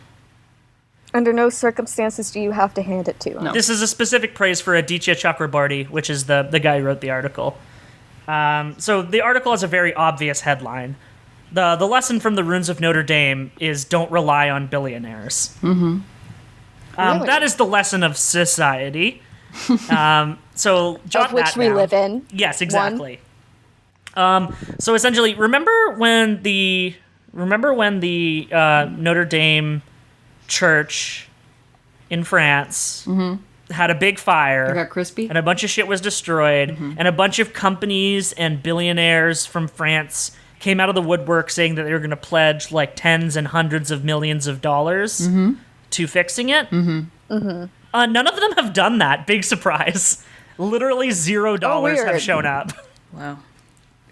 Under no circumstances do you have to hand it to. No. This is a specific praise for Aditya Chakrabarty, which is the guy who wrote the article. So the article has a very obvious headline. The lesson from the ruins of Notre Dame is don't rely on billionaires. Really? That is the lesson of society. So jot of which that we down. live in. Yes, exactly. So essentially, remember when the Notre Dame church in France had a big fire. It got crispy. And a bunch of shit was destroyed. And a bunch of companies and billionaires from France came out of the woodwork saying that they were going to pledge like tens and hundreds of millions of dollars to fixing it. None of them have done that. Big surprise. Literally $0 have shown up. Wow.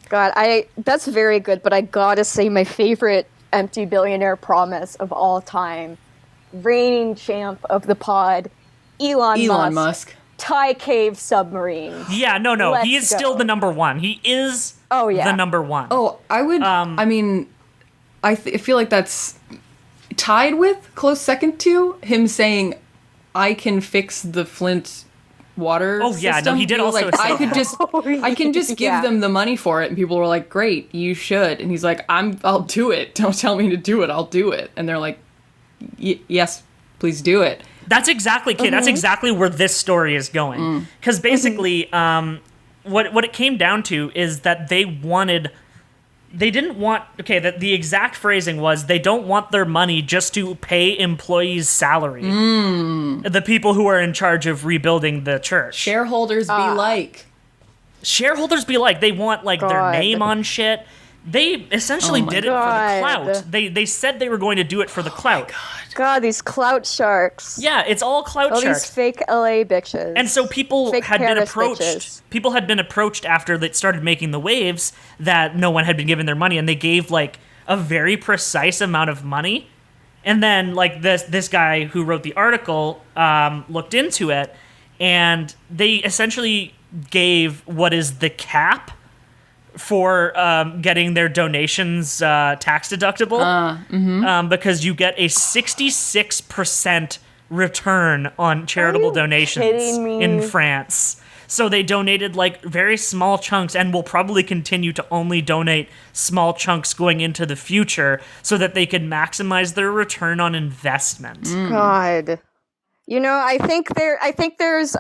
God, that's very good, but I gotta say my favorite empty billionaire promise of all time, reigning champ of the pod, Elon Musk. Thai cave submarine. Yeah, no. Let's He is go. still the number one. He is the number one. Oh, I would. I mean, I feel like that's tied with close second to him saying, "I can fix the Flint water." Oh yeah, system. no, he did was also like, say I could that. just, I can just give them the money for it, and people were like, "Great, you should." And he's like, "I'll do it. Don't tell me to do it. I'll do it." And they're like, "Yes, please do it." That's exactly, kid. That's exactly where this story is going. Because basically, what it came down to is that the exact phrasing was they don't want their money just to pay employees' salary. The people who are in charge of rebuilding the church. Shareholders be like. Shareholders be like. They want like their name on shit. They essentially did it for the clout. They said they were going to do it for the clout. God, these clout sharks. Yeah, it's all clout All sharks. these fake LA bitches. And so people Fake had been Paris approached. bitches. People had been approached after they started making the waves that no one had been given their money, and they gave like a very precise amount of money. And then like this guy who wrote the article looked into it, and they essentially gave what is the cap for getting their donations tax deductible, because you get a 66% return on charitable donations kidding me? in France. So they donated like very small chunks and will probably continue to only donate small chunks going into the future so that they can maximize their return on investment. God. You know, I think there's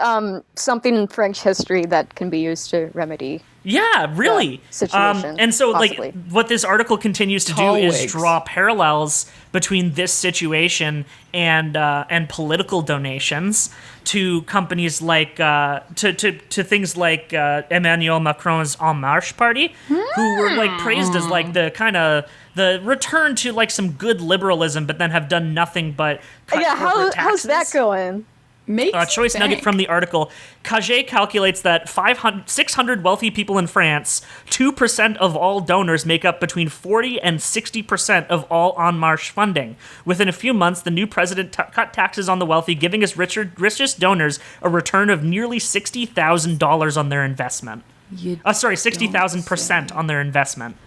something in French history that can be used to remedy. Yeah, really. Situation, and so, possibly. like, what this article continues to do is draw parallels between this situation and political donations to companies like to things like Emmanuel Macron's En Marche party, who were like praised as like the kind of the return to like some good liberalism, but then have done nothing but cut corporate taxes. How's that going? Makes choice sense. nugget from the article. Cagé calculates that 600 wealthy people in France, 2% of all donors make up between 40 and 60% of all En Marche funding. Within a few months, the new president cut taxes on the wealthy, giving his richest donors a return of nearly $60,000 on their investment. 60,000% on their investment.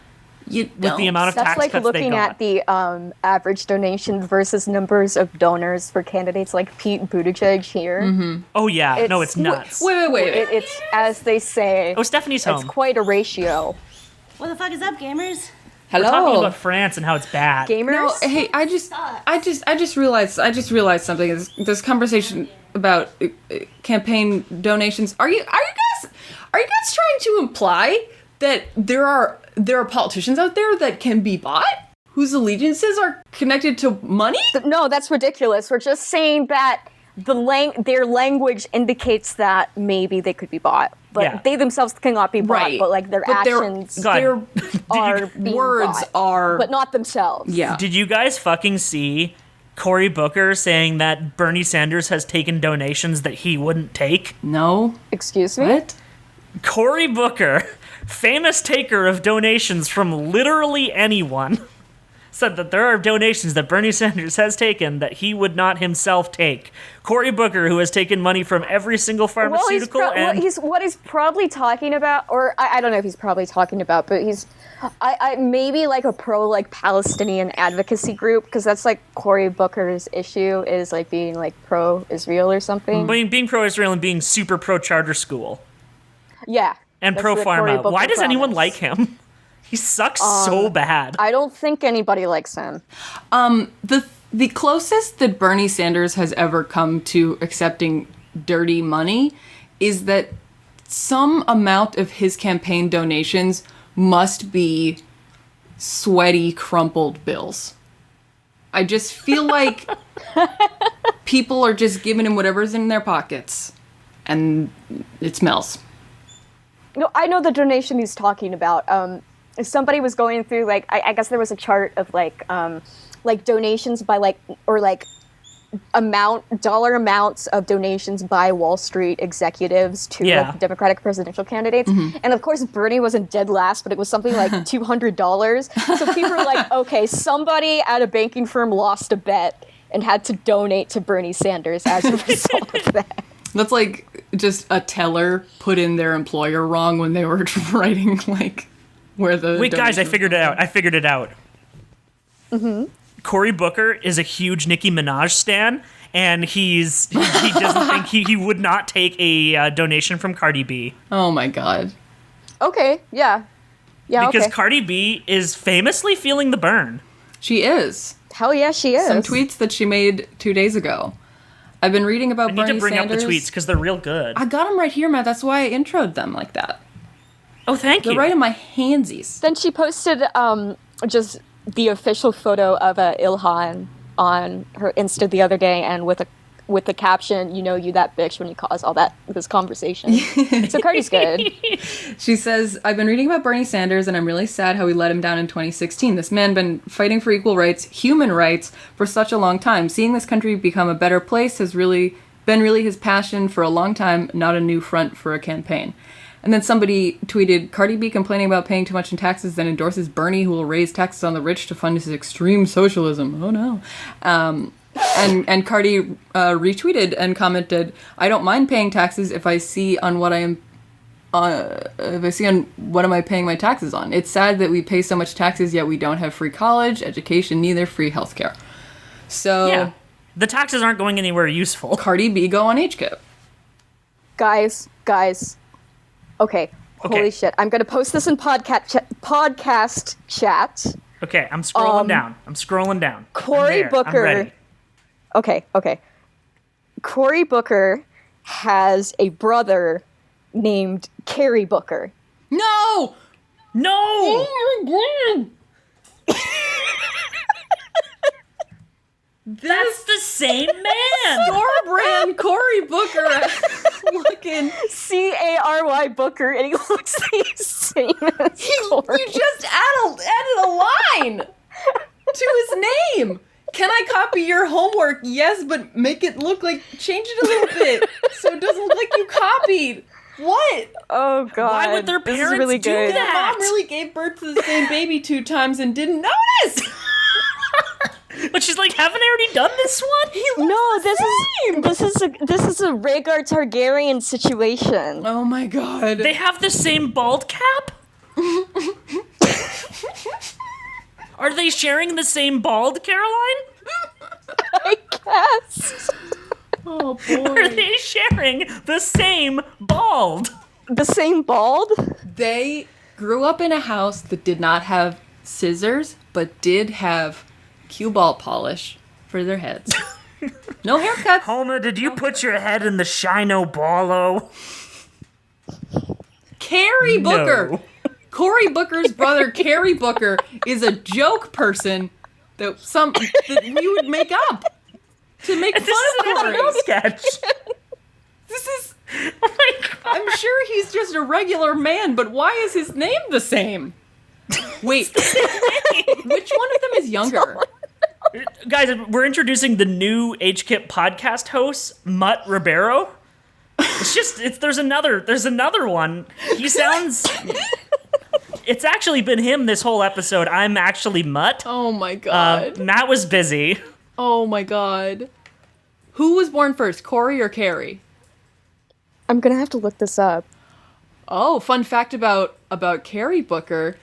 With the amount of That's tax like cuts they looking got. at the average donation versus numbers of donors for candidates like Pete Buttigieg here. Oh yeah, no, it's nuts. Wait. It's, as they say, Oh, Stephanie's it's home. quite a ratio. What the fuck is up, gamers? We're talking Hello. about France and how it's bad. Gamers? No, hey, I just realized something. This conversation about campaign donations. Are you guys trying to imply that there are politicians out there that can be bought, whose allegiances are connected to money? No, that's ridiculous. We're just saying that their language indicates that maybe they could be bought, but they themselves cannot be bought. Right. But like their actions Their are being words bought, are, but not themselves. yeah. Did you guys fucking see Cory Booker saying that Bernie Sanders has taken donations that he wouldn't take? No. Excuse me? What? Cory Booker, famous taker of donations from literally anyone, said that there are donations that Bernie Sanders has taken that he would not himself take. Cory Booker, who has taken money from every single pharmaceutical what he's probably talking about, or I don't know if he's probably talking about, but he's maybe like a pro like Palestinian advocacy group, because that's like Cory Booker's issue is like being like pro-Israel or something. being pro-Israel and being super pro-charter school. Yeah. And that's the Cory pro-pharma. Booker Why does anyone promise. like him? He sucks so bad. I don't think anybody likes him. The closest that Bernie Sanders has ever come to accepting dirty money is that some amount of his campaign donations must be sweaty, crumpled bills. I just feel like people are just giving him whatever's in their pockets, and it smells. No, I know the donation he's talking about. Somebody was going through like I guess there was a chart of like donations by dollar amounts of donations by Wall Street executives to like Democratic presidential candidates, and of course Bernie wasn't dead last, but it was something like $200. So people were like, okay, somebody at a banking firm lost a bet and had to donate to Bernie Sanders as a result of that. That's like just a teller put in their employer wrong when they were writing like where the Wait, guys, I donation figured it out. Mm-hmm. Cory Booker is a huge Nicki Minaj stan, and he doesn't think he would not take a donation from Cardi B. Oh my god. Okay, yeah. Yeah, Because okay. Cardi B is famously feeling the burn. She is. Hell yeah, she is. Some tweets that she made 2 days ago. I've been reading about I need Bernie to bring Sanders. up the tweets because they're real good. I got them right here, Matt. That's why I introed them like that. Oh, thank They're you. right in my handsies. Then she posted just the official photo of Ilhan on her Insta the other day, and with the caption, "You know, you that bitch," when you cause all this conversation. So Cardi's good. She says, I've been reading about Bernie Sanders, and I'm really sad how we let him down in 2016. This man been fighting for equal rights, human rights, for such a long time. Seeing this country become a better place has really been his passion for a long time, not a new front for a campaign. And then somebody tweeted, Cardi B complaining about paying too much in taxes, then endorses Bernie, who will raise taxes on the rich to fund his extreme socialism. Oh no. And Cardi retweeted and commented, I don't mind paying taxes if I see on what am I paying my taxes on. It's sad that we pay so much taxes, yet we don't have free college, education, neither free healthcare. So Yeah. The taxes aren't going anywhere useful. Cardi B, go on HKIP. Guys. Okay, holy shit. I'm going to post this in podcast chat. Okay, I'm scrolling down. Cory I'm Booker. ready. Okay. Cory Booker has a brother named Cary Booker. No! No! That's the same man! Store brand Cory Booker looking. Cary Booker, and he looks the same as Cory. You just added a line to his name. Can I copy your homework? Yes, but make it look like, change it a little bit so it doesn't look like you copied. What? Oh god. Why would their This is parents really do good. that? Mom really gave birth to the same baby 2 times and didn't notice. But she's like, haven't I already done this one? No, this is a Rhaegar Targaryen situation. Oh my god. They have the same bald cap? Are they sharing the same bald, Caroline? I guess. Oh boy. Are they sharing the same bald? The same bald? They grew up in a house that did not have scissors, but did have cue ball polish for their heads. No haircuts. Homer, did you put your head in the Shino Ballo? Cary Booker. No. Cory Booker's brother, Cary Booker, is a joke person that we would make up to make fun of Cory. Sketch. This is. Oh my god. I'm sure he's just a regular man, but why is his name the same? Wait, which one of them is younger? Guys, we're introducing the new HKIP podcast host, Mutt Ribeiro. There's another one. He sounds. It's actually been him this whole episode. I'm actually Mutt. Oh my god. Matt was busy. Oh my god. Who was born first, Cory or Cary? I'm gonna have to look this up. Oh, fun fact about Cary Booker.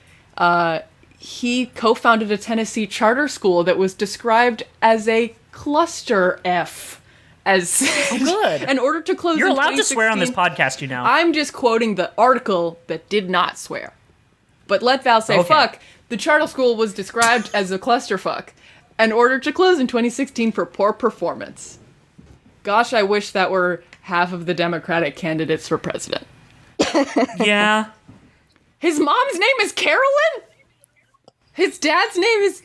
He co-founded a Tennessee charter school that was described as a cluster F. As good. In order to close, You're in allowed to swear on this 2016. podcast, you know. I'm just quoting the article that did not swear. But let Val say Okay. fuck. The charter school was described as a clusterfuck in order to close in 2016 for poor performance. Gosh, I wish that were half of the Democratic candidates for president. Yeah. His mom's name is Carolyn? His dad's name is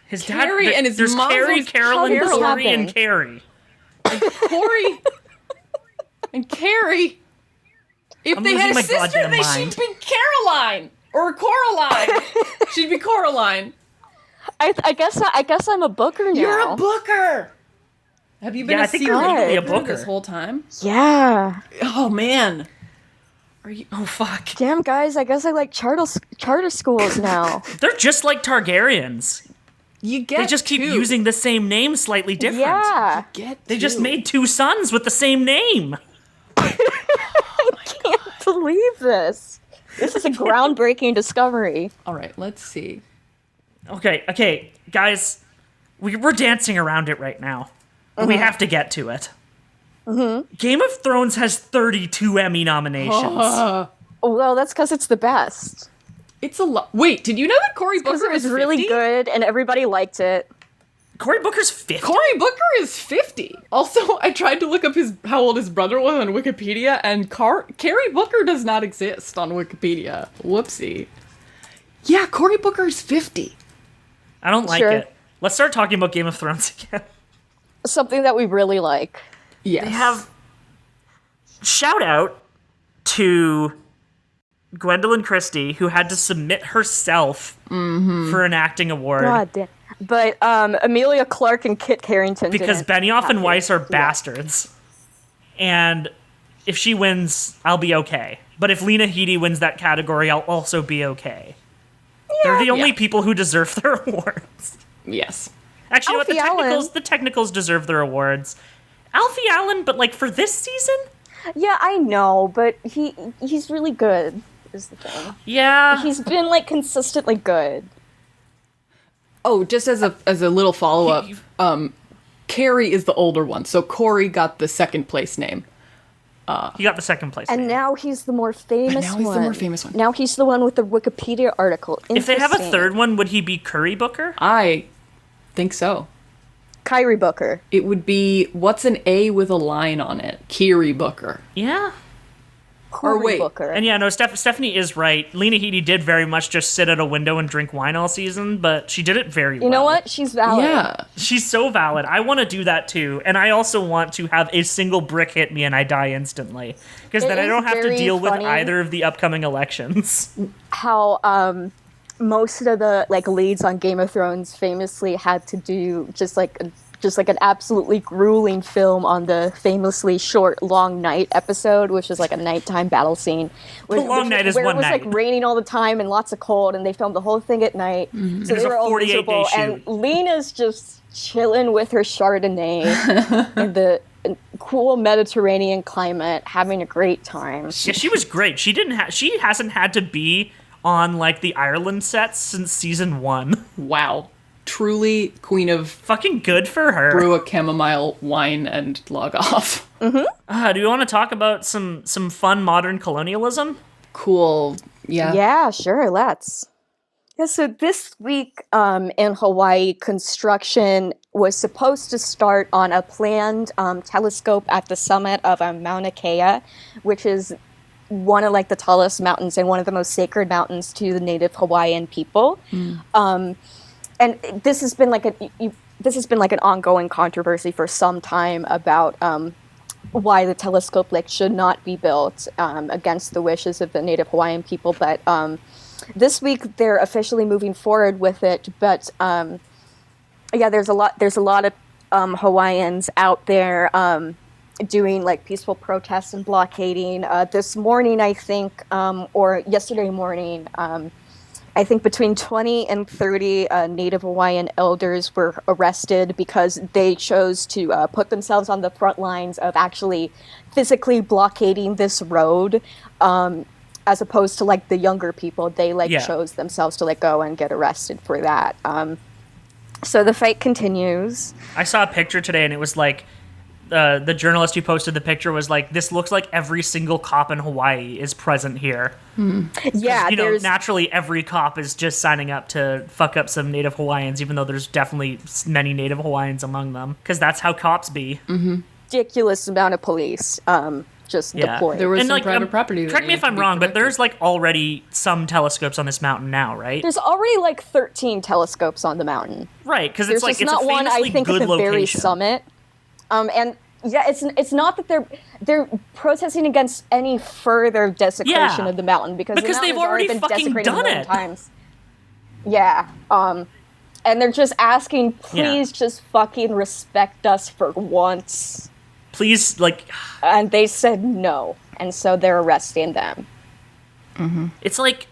His Cary, dad, and his there's mom's Carrie, name's Carolyn, Carolyn. Cory, and Carrie. Cory and Cary. If I'm they had a losing my sister, goddamn they mind. should be Caroline or Coraline. She'd be Coraline. I guess I'm a Booker now. You're a Booker. Have you been Yeah, a I think secret you're legally a Booker Booker. this whole time? Yeah. Oh man. Oh, fuck. Damn, guys, I guess I like charter schools now. They're just like Targaryens. You get They just keep two. using the same name slightly different. Yeah. Get They just two. made 2 sons with the same name. Can't believe this. This is a groundbreaking discovery. All right, let's see. Okay, guys. We're dancing around it right now. We have to get to it. Game of Thrones has 32 Emmy nominations. Well, that's because it's the best. It's a lot. Wait, did you know that Cory Because Booker it was is really 50? good and everybody liked it. Cory Booker's 50. Cory Booker is 50. Also, I tried to look up how old his brother was on Wikipedia, and Cary Booker does not exist on Wikipedia. Whoopsie. Yeah, Cory Booker is 50. I don't like Sure. it. Let's start talking about Game of Thrones again. Something that we really like. Yes. They have shout out to Gwendolyn Christie, who had to submit herself for an acting award God damn. But Amelia Clark and Kit Harington because didn't Benioff and have Weiss it. are bastards. And if she wins, I'll be okay. But if Lena Headey wins that category, I'll also be okay. They're the only Yeah. people who deserve their awards. Yes. Actually, you know what? Alfie Allen. The technicals deserve their awards. Alfie Allen, but like for this season? Yeah, I know, but he's really good, is the thing. Yeah. He's been, like, consistently good. Oh, just as a little follow-up, Cary is the older one, so Cory got the second place name. He got the second place. And name. now he's the more famous now one. he's the more famous one. Now he's the one with the Wikipedia article. If they have a Interesting. third one, would he be Cary Booker? I think so. Cary Booker. It would be, what's an A with a line on it? Cary Booker. Yeah. Cory wait, Booker. And yeah, no, Stephanie is right. Lena Headey did very much just sit at a window and drink wine all season, but she did it very well. You know what? She's valid. Yeah. She's so valid. I want to do that too. And I also want to have a single brick hit me and I die instantly. Because It then I is don't have to very deal with funny. either of the upcoming elections. How most of the like leads on Game of Thrones famously had to do just like an absolutely grueling film on the famously short Long Night episode, which is like a nighttime battle scene. The Long Night is where one it was night. like raining all the time and lots of cold, and they filmed the whole thing at night. So It they was were a all 48-day miserable. shoot. And Lena's just chilling with her Chardonnay in the cool Mediterranean climate, having a great time. Yeah, she was great. She hasn't had to be on like the Ireland sets since season 1. Wow. Truly queen of Fucking good for her. brew a chamomile wine and log off. Do you want to talk about some fun modern colonialism? Cool. Yeah. Yeah, sure, let's. Yeah, so this week in Hawaii, construction was supposed to start on a planned telescope at the summit of Mauna Kea, which is one of like the tallest mountains and one of the most sacred mountains to the native Hawaiian people. And this has been like an ongoing controversy for some time about why the telescope like should not be built against the wishes of the native Hawaiian people. But this week they're officially moving forward with it. But yeah, there's a lot of Hawaiians out there doing like peaceful protests and blockading. This morning, I think, or yesterday morning, I think between 20 and 30 Native Hawaiian elders were arrested because they chose to put themselves on the front lines of actually physically blockading this road, as opposed to like the younger people. They chose themselves to like go and get arrested for that. So the fight continues. I saw a picture today and it was like, the journalist who posted the picture was like, this looks like every single cop in Hawaii is present here. Yeah, naturally every cop is just signing up to fuck up some Native Hawaiians, even though there's definitely many Native Hawaiians among them, because that's how cops be. ridiculous amount of police just deployed. There was And, some like, private property. that Correct me needed if to I'm be wrong, but protected. there's like already some telescopes on this mountain now, right? There's already like 13 telescopes on the mountain. Right, because There's it's like just it's not a one, famously I think, good at the very location. summit. And yeah, it's not that they're protesting against any further desecration Yeah. of the mountain because the Because mountain they've has already been fucking desecrated done a million it. times. Yeah. And they're just asking, please just fucking respect us for once. Please, like, And they said no. And so they're arresting them. it's like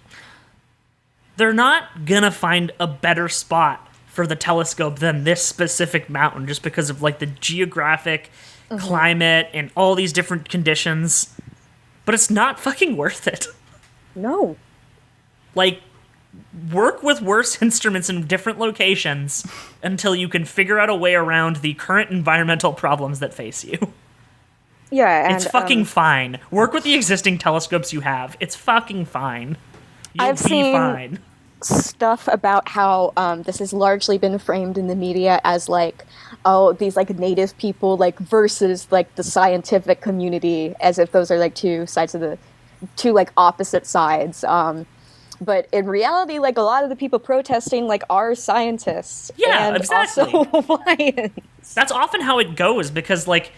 they're not gonna find a better spot for the telescope than this specific mountain just because of like the geographic climate and all these different conditions. But it's not fucking worth it. No. Like, work with worse instruments in different locations until you can figure out a way around the current environmental problems that face you. Yeah, and It's fucking fine. Work with the existing telescopes you have. It's fucking fine. You'll I've be seen- fine. stuff about how this has largely been framed in the media as like, oh, these like native people like versus like the scientific community, as if those are like two like opposite sides. But in reality, like a lot of the people protesting like are scientists. Yeah, and exactly. Also Hawaiians. That's often how it goes because like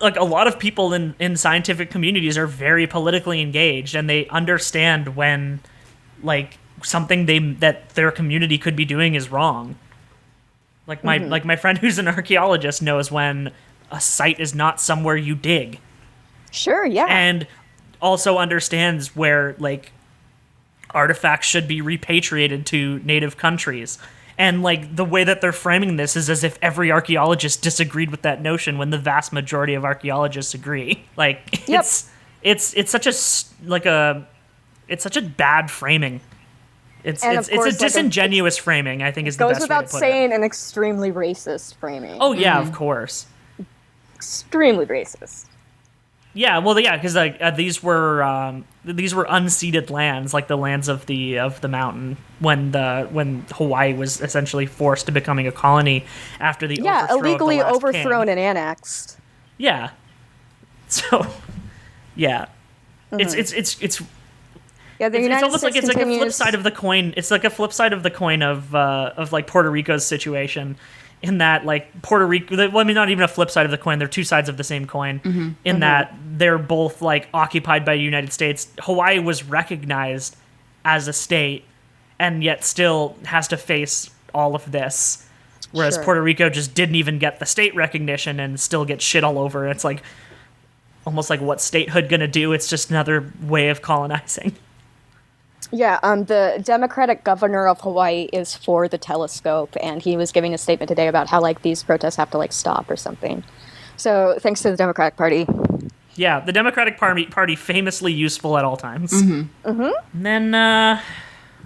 a lot of people in scientific communities are very politically engaged and they understand when like something that their community could be doing is wrong. Like my friend who's an archaeologist knows when a site is not somewhere you dig, Sure, yeah. and also understands where like artifacts should be repatriated to native countries. And like the way that they're framing this is as if every archaeologist disagreed with that notion when the vast majority of archaeologists agree. Like Yep. it's such a bad framing. It's And of it's a course, like, disingenuous framing, I think is the Goes best way without to put it. saying, an extremely racist framing. Oh yeah, of course. Extremely racist. Yeah, well, yeah, because like these were unceded lands, like the lands of the mountain when Hawaii was essentially forced to becoming a colony after the Yeah, overthrow illegally of the last overthrown king. and annexed. Yeah. So, yeah, it's Yeah, the it's United almost like States it's like a flip continues- side of the coin. It's like a flip side of the coin of like Puerto Rico's situation, in that like Puerto Rico. Well, I mean, not even a flip side of the coin. They're two sides of the same coin. In that they're both like occupied by the United States. Hawaii was recognized as a state, and yet still has to face all of this. Whereas Sure. Puerto Rico just didn't even get the state recognition and still gets shit all over. It's like almost like what's statehood gonna do? It's just another way of colonizing. Yeah, the Democratic governor of Hawaii is for the telescope, and he was giving a statement today about how, like, these protests have to, like, stop or something. So, thanks to the Democratic Party. Yeah, the Democratic Party famously useful at all times. And then,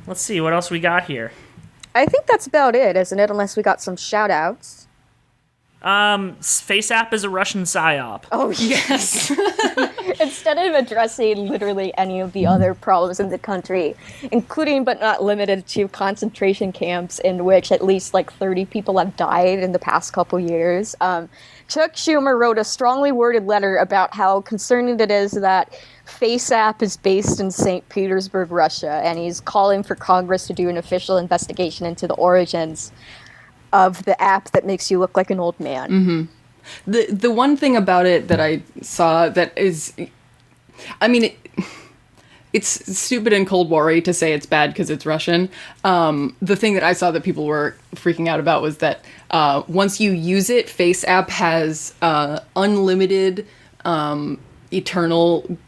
let's see, what else we got here? I think that's about it, isn't it? Unless we got some shout-outs. FaceApp is a Russian psyop. Oh, yes. Instead of addressing literally any of the other problems in the country, including but not limited to concentration camps in which at least like 30 people have died in the past couple years, Chuck Schumer wrote a strongly worded letter about how concerning it is that FaceApp is based in St. Petersburg, Russia, and he's calling for Congress to do an official investigation into the origins of the app that makes you look like an old man. The one thing about it that I saw that is, I mean, it's stupid and Cold War-y to say it's bad because it's Russian. The thing that I saw that people were freaking out about was that once you use it, FaceApp has unlimited eternal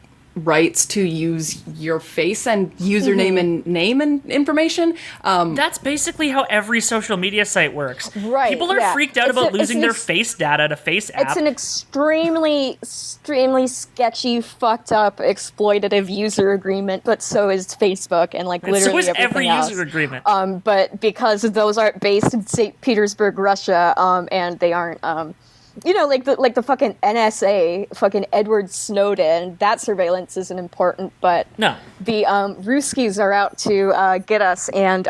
rights to use your face and username and name and information. That's basically how every social media site works. Right, People are yeah. freaked out It's about a- losing it's their an face data to FaceApp. It's an extremely sketchy, fucked up, exploitative user agreement, but so is Facebook and like And literally so is every everything user else. agreement. But because those aren't based in St. Petersburg, Russia, and they aren't, like the fucking NSA, fucking Edward Snowden, that surveillance isn't important, but No. the Ruskies are out to get us and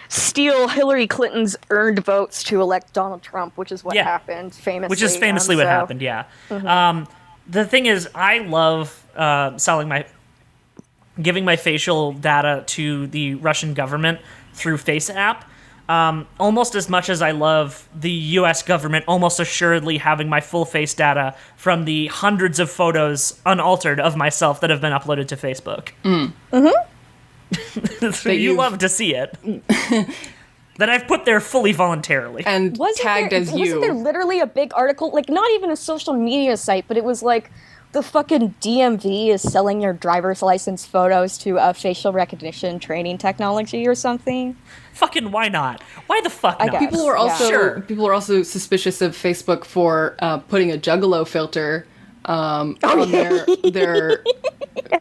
steal Hillary Clinton's earned votes to elect Donald Trump, which is what Yeah. happened famously. Which is famously what happened, yeah. The thing is, I love giving my facial data to the Russian government through FaceApp, almost as much as I love the U.S. government almost assuredly having my full face data from the hundreds of photos unaltered of myself that have been uploaded to Facebook. So you love to see it. That I've put there fully voluntarily. And tagged as you. Wasn't there literally a big article, like not even a social media site, but it was like the fucking DMV is selling your driver's license photos to facial recognition training technology or something? Fucking why not? Why the fuck I not? guess. People were also Sure. people were also suspicious of Facebook for putting a Juggalo filter on their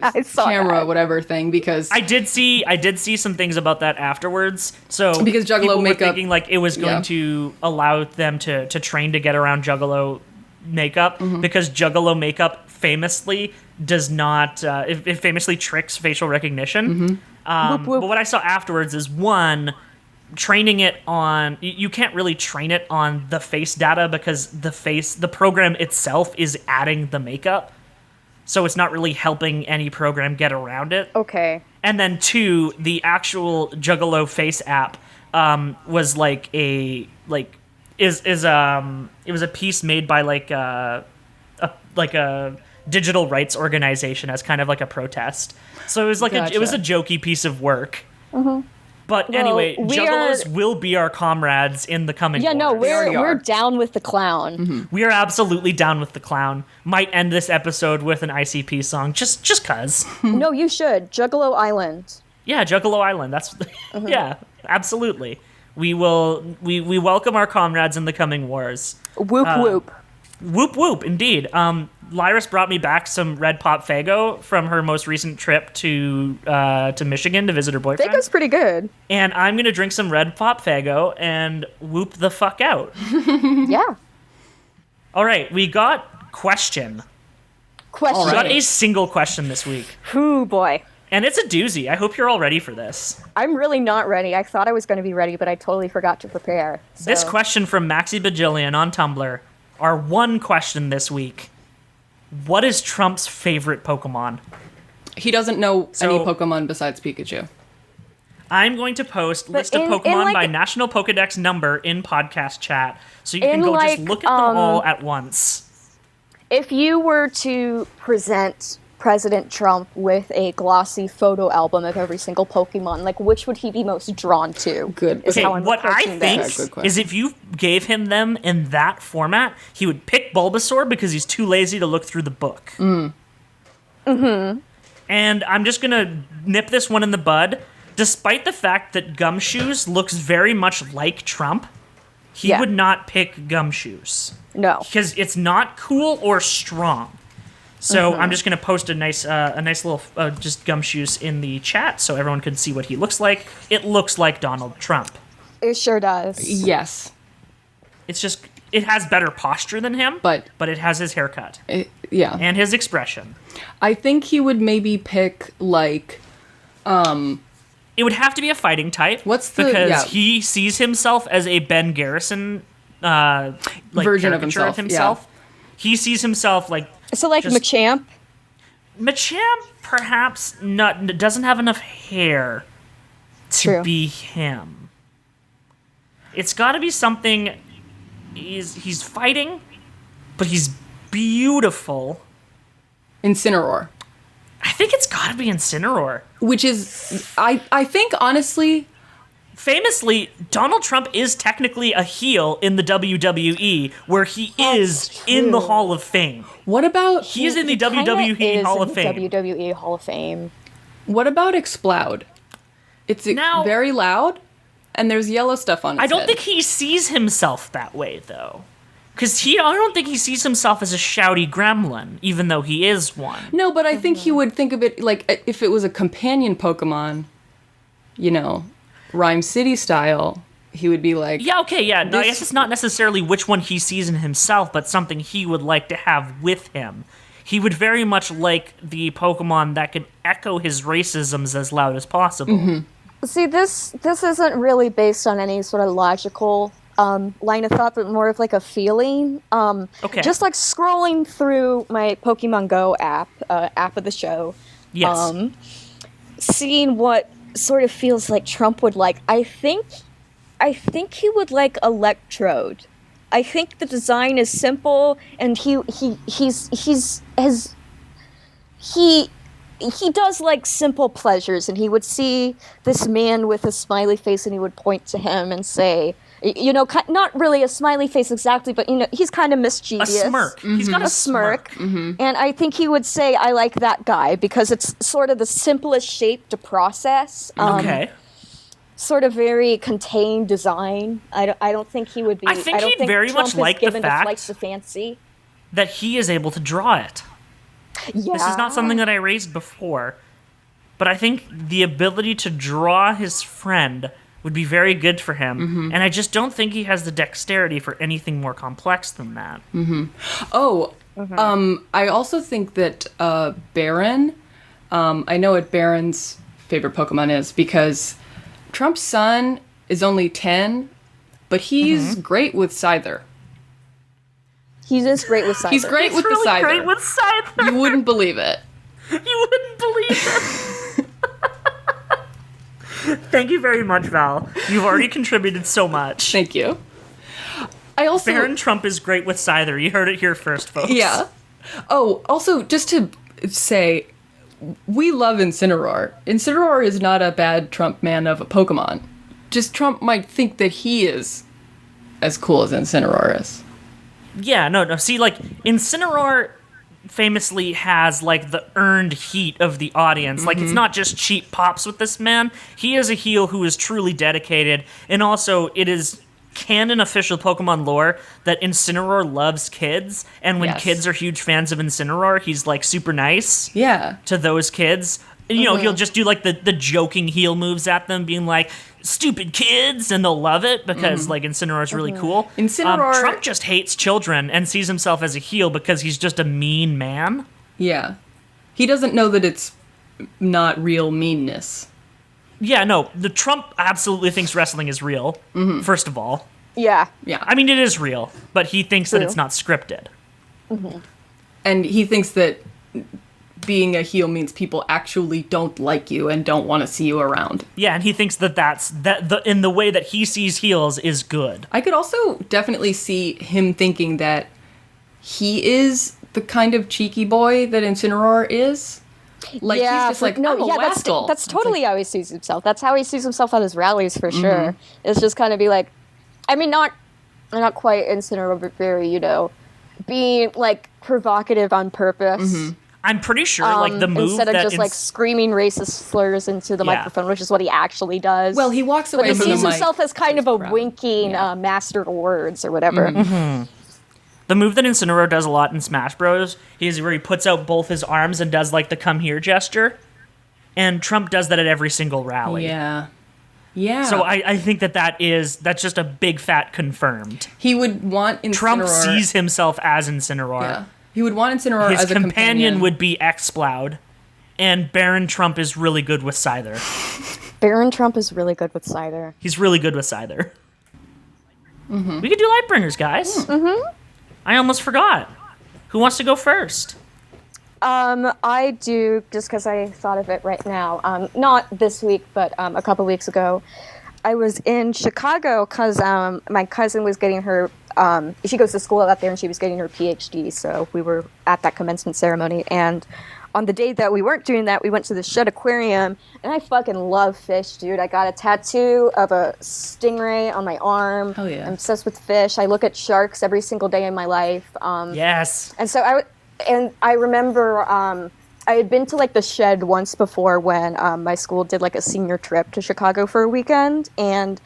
I saw camera, that. whatever thing, because I did see some things about that afterwards. So Because Juggalo people were makeup- thinking like it was going yeah. to allow them to train to get around Juggalo makeup because Juggalo makeup famously does not it famously tricks facial recognition. Whoop, whoop. But what I saw afterwards is one, training it on you can't really train it on the face data because the program itself is adding the makeup. So it's not really helping any program get around it. Okay. And then two, the actual Juggalo face app was like it was a piece made by like a digital rights organization as kind of like a protest. So it was like it was a jokey piece of work. But Well, anyway, we Juggalos are- will be our comrades in the coming Yeah, no, wars. already we're are. down with the clown. We are absolutely down with the clown. Might end this episode with an ICP song, just cause. No, you should. Juggalo Island. Yeah, Juggalo Island. That's yeah, absolutely. We welcome our comrades in the coming wars. Whoop whoop. Whoop whoop, indeed. Lyris brought me back some Red Pop Fago from her most recent trip to Michigan to visit her boyfriend. Fago's pretty good. And I'm gonna drink some Red Pop Fago and whoop the fuck out. Yeah. All right, we got question. Question. We got a single question this week, Ooh, boy. and it's a doozy. I hope you're all ready for this. I'm really not ready. I thought I was going to be ready, but I totally forgot to prepare. So. This question from Maxi Bajillion on Tumblr. Our one question this week. What is Trump's favorite Pokemon? he doesn't know any So- Pokemon besides Pikachu. I'm going to post list of in, Pokemon like, by National Pokedex number in podcast chat, so you can in, go just like, look at them all at once. If you were to present President Trump with a glossy photo album of every single Pokemon, like, which would he be most drawn to? Good. Is Okay, how I'm what I approaching think this. Good question. is if you gave him them in that format, he would pick Bulbasaur because he's too lazy to look through the book. And I'm just going to nip this one in the bud. Despite the fact that Gumshoes looks very much like Trump, he Yeah. would not pick Gumshoes. No. Because it's not cool or strong. So I'm just going to post a nice little just Gumshoes in the chat so everyone can see what he looks like. It looks like Donald Trump. It sure does. Yes. It's just, it has better posture than him, But it has his haircut yeah. and his expression. I think he would maybe pick, like, It would have to be a fighting type. What's the- because yeah. he sees himself as a Ben Garrison like version of caricature himself. He sees himself like So, like, Just- Machamp? Machamp. Perhaps not. Doesn't have enough hair to True. be him. It's got to be something. He's fighting, but he's beautiful. Incineroar. I think it's got to be Incineroar. Which is, I think, honestly, Famously, Donald Trump is technically a heel in the WWE, where he is in the true. Hall of Fame. what about He is in the Kinda WWE is Hall in of Fame. WWE Hall of Fame. Explode? It's Now- very loud, and there's yellow stuff on its I don't head. think he sees himself that way, though. Because I don't think he sees himself as a shouty gremlin, even though he is one. No, but I think he would think of it like if it was a companion Pokemon, you know, Rhyme City style, he would be like, Yeah, okay, yeah. No, I This- guess it's not necessarily which one he sees in himself, but something he would like to have with him. He would very much like the Pokemon that could echo his racisms as loud as possible. See, this isn't really based on any sort of logical line of thought, but more of like a feeling. Okay. Just like scrolling through my Pokemon Go app of the show, Yes. seeing what sort of feels like Trump would like. I think he would like Electrode. I think the design is simple, and he does like simple pleasures, and he would see this man with a smiley face, and he would point to him and say, you know, not really a smiley face exactly, but you know, he's kind of a mischievous. smirk. He's got a Smirk. And I think he would say, I like that guy, because it's sort of the simplest shape to process. Okay. Sort of very contained design. I don't think he would be. I think don't he'd think very Trump much is like the given to fact- flights of fancy. That he is able to draw it. Yeah. This is not something that I raised before, but I think the ability to draw his friend would be very good for him, and I just don't think he has the dexterity for anything more complex than that. oh, I also think that Baron, I know what Baron's favorite Pokemon is, because Trump's son is only 10, but he's great with Scyther. He is great with Scyther. He's great with the Scyther. Great with Scyther. You wouldn't believe it. You wouldn't believe it. Thank you very much, Val. You've already contributed so much. Thank you. I also Baron Trump is great with Scyther. You heard it here first, folks. Yeah. Oh, also, just to say, we love Incineroar. Incineroar is not a bad Trump man of a Pokemon. Just Trump might think that he is as cool as Incineroar is. Yeah, no. See, like, Incineroar famously has, like, the earned heat of the audience. Like, it's not just cheap pops with this man. He is a heel who is truly dedicated, and also it is canon official Pokemon lore that Incineroar loves kids, and when Yes. kids are huge fans of Incineroar, he's, like, super nice Yeah. to those kids. And, you know, he'll just do, like, the joking heel moves at them, being like, stupid kids, and they'll love it because, like, Incineroar's really cool. Incineroar- Trump just hates children and sees himself as a heel because he's just a mean man. Yeah. He doesn't know that it's not real meanness. Yeah, no, the Trump absolutely thinks wrestling is real, first of all. Yeah. Yeah. I mean, it is real, but he thinks that True. it's not scripted. And he thinks that being a heel means people actually don't like you and don't want to see you around. Yeah, and he thinks in the way that he sees heels is good. I could also definitely see him thinking that he is the kind of cheeky boy that Incineroar is. Like, he's just like, no, I'm a yeah, rascal. that's totally how he sees himself. That's how he sees himself at his rallies, for sure. It's just kind of be like, I mean, not quite Incineroar, but very, being, like, provocative on purpose. I'm pretty sure, like, the move instead of that just, like, screaming racist slurs into the microphone, which is what he actually does. Well, he walks away but he from the sees mic. himself as kind of a proud. winking master of words or whatever. the move that Incineroar does a lot in Smash Bros. is where he puts out both his arms and does, like, the come here gesture. And Trump does that at every single rally. Yeah. So I think that's just a big fat confirmed. He would want Incineroar. Trump sees himself as Incineroar. Yeah. He would want Incineroar His as a companion would be Exploud, and Baron Trump is really good with Scyther. Baron Trump is really good with Scyther. He's really good with Scyther. We could do Lightbringers, guys. I almost forgot. Who wants to go first? I do, just because I thought of it right now. Not this week, but a couple weeks ago. I was in Chicago because my cousin was getting her, she goes to school out there, and she was getting her PhD, so we were at that commencement ceremony. And on the day that we weren't doing that, we went to the Shedd Aquarium, and I fucking love fish, dude. I got a tattoo of a stingray on my arm. Hell yeah. I'm obsessed with fish. I look at sharks every single day in my life. Yes. And so I remember I had been to like the Shedd once before when my school did like a senior trip to Chicago for a weekend, and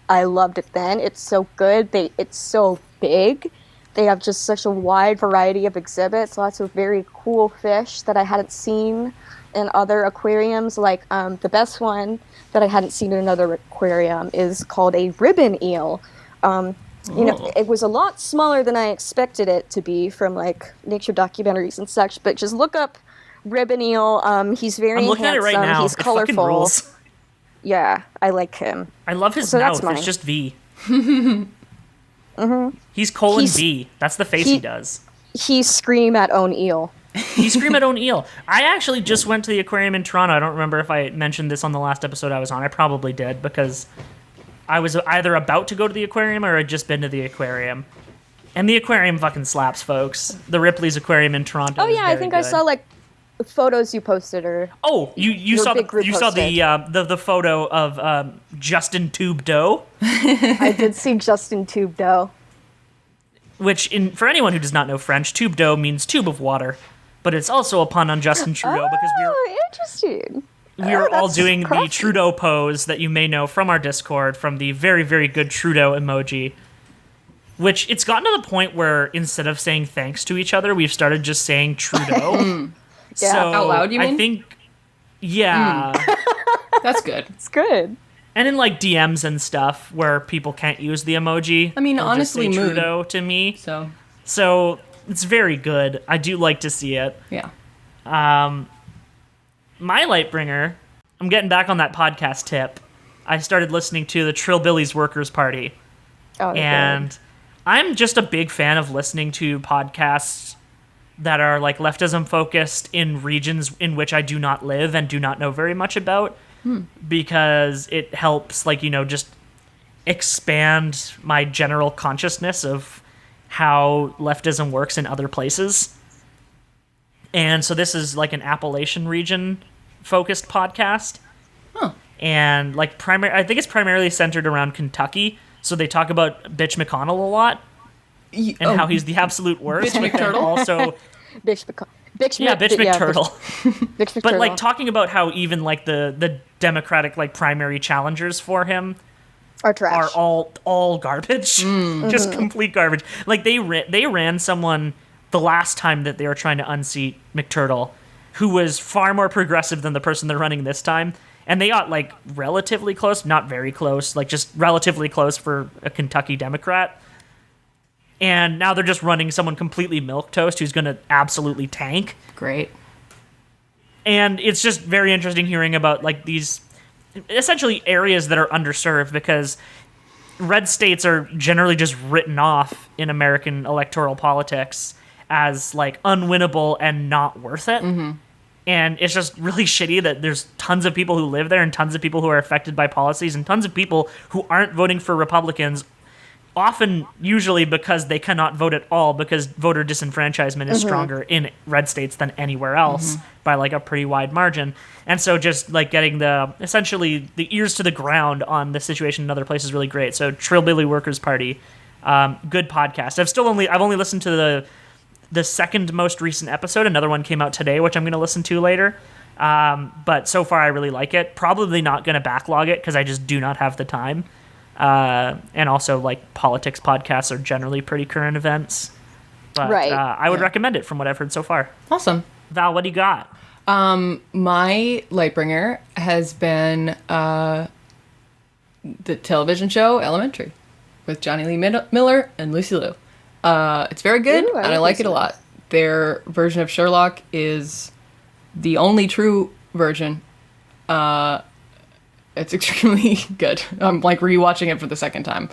I loved it then. It's so good. It's so big. They have just such a wide variety of exhibits, lots of very cool fish that I hadn't seen in other aquariums. Like the best one that I hadn't seen in another aquarium is called a ribbon eel. It was a lot smaller than I expected it to be from like nature documentaries and such, but just look up ribbon eel. He's very I'm looking handsome. at it right now. He's It fucking colorful. rules. Yeah, I like him. I love his So that's mouth. mine. It's just V. He's colon He's- V. That's the face he does. He scream at own eel. He scream at own eel. I actually just went to the aquarium in Toronto. I don't remember if I mentioned this on the last episode I was on. I probably did, because I was either about to go to the aquarium or had just been to the aquarium. And the aquarium fucking slaps, folks. The Ripley's Aquarium in Toronto. Oh is yeah, I very think good. I saw like photos you posted or Oh, you Your saw big group you saw posted. the photo of Justin Tube Doe, I did see Justin Tube though. which for anyone who does not know French, tube d'eau means tube of water, but it's also a pun on Justin Trudeau because Oh, interesting. we were all that's doing the crafty. Trudeau pose that you may know from our Discord, from the very, very good Trudeau emoji. Which it's gotten to the point where instead of saying thanks to each other, we've started just saying Trudeau. Yeah. So Out loud, you I mean? think, yeah. That's good. It's good. And in like DMs and stuff where people can't use the emoji. I mean, they'll just say honestly, mood. Trudeau to me. So, So it's very good. I do like to see it. yeah. My Lightbringer, I'm getting back on that podcast tip. I started listening to the Trillbillies Workers Party. Oh, And I'm just a big fan of listening to podcasts that are like leftism focused in regions in which I do not live and do not know very much about, because it helps, like, just expand my general consciousness of how leftism works in other places. And so this is like an Appalachian region focused podcast. And like I think it's primarily centered around Kentucky. So they talk about Bitch McConnell a lot and how he's the absolute worst. Bitch but then McTurtle? Also, Bitch yeah, Bitch McTurtle. Bitch But like McTurtle. talking about how even like the Democratic like primary challengers for him Or trash. are all garbage, just complete garbage. Like they ran someone the last time that they were trying to unseat McTurtle, who was far more progressive than the person they're running this time, and they got like relatively close, not very close, like just relatively close for a Kentucky Democrat. And now they're just running someone completely milquetoast who's going to absolutely tank. Great. And it's just very interesting hearing about like these essentially areas that are underserved, because red states are generally just written off in American electoral politics as like unwinnable and not worth it. And it's just really shitty that there's tons of people who live there and tons of people who are affected by policies and tons of people who aren't voting for Republicans often, usually because they cannot vote at all, because voter disenfranchisement is stronger in red states than anywhere else by like a pretty wide margin. And so just like getting essentially the ears to the ground on the situation in other places is really great. So Trillbilly Workers Party, good podcast. I've only listened to the second most recent episode. Another one came out today, which I'm going to listen to later. But so far I really like it. Probably not going to backlog it because I just do not have the time. And also, like, politics podcasts are generally pretty current events. But Right. I would recommend it from what I've heard so far. Awesome. Val, what do you got? My Lightbringer has been the television show Elementary with Johnny Lee Miller and Lucy Liu. It's very good, Ooh, and I like it a lot. Their version of Sherlock is the only true version. It's extremely good. I'm like rewatching it for the second time.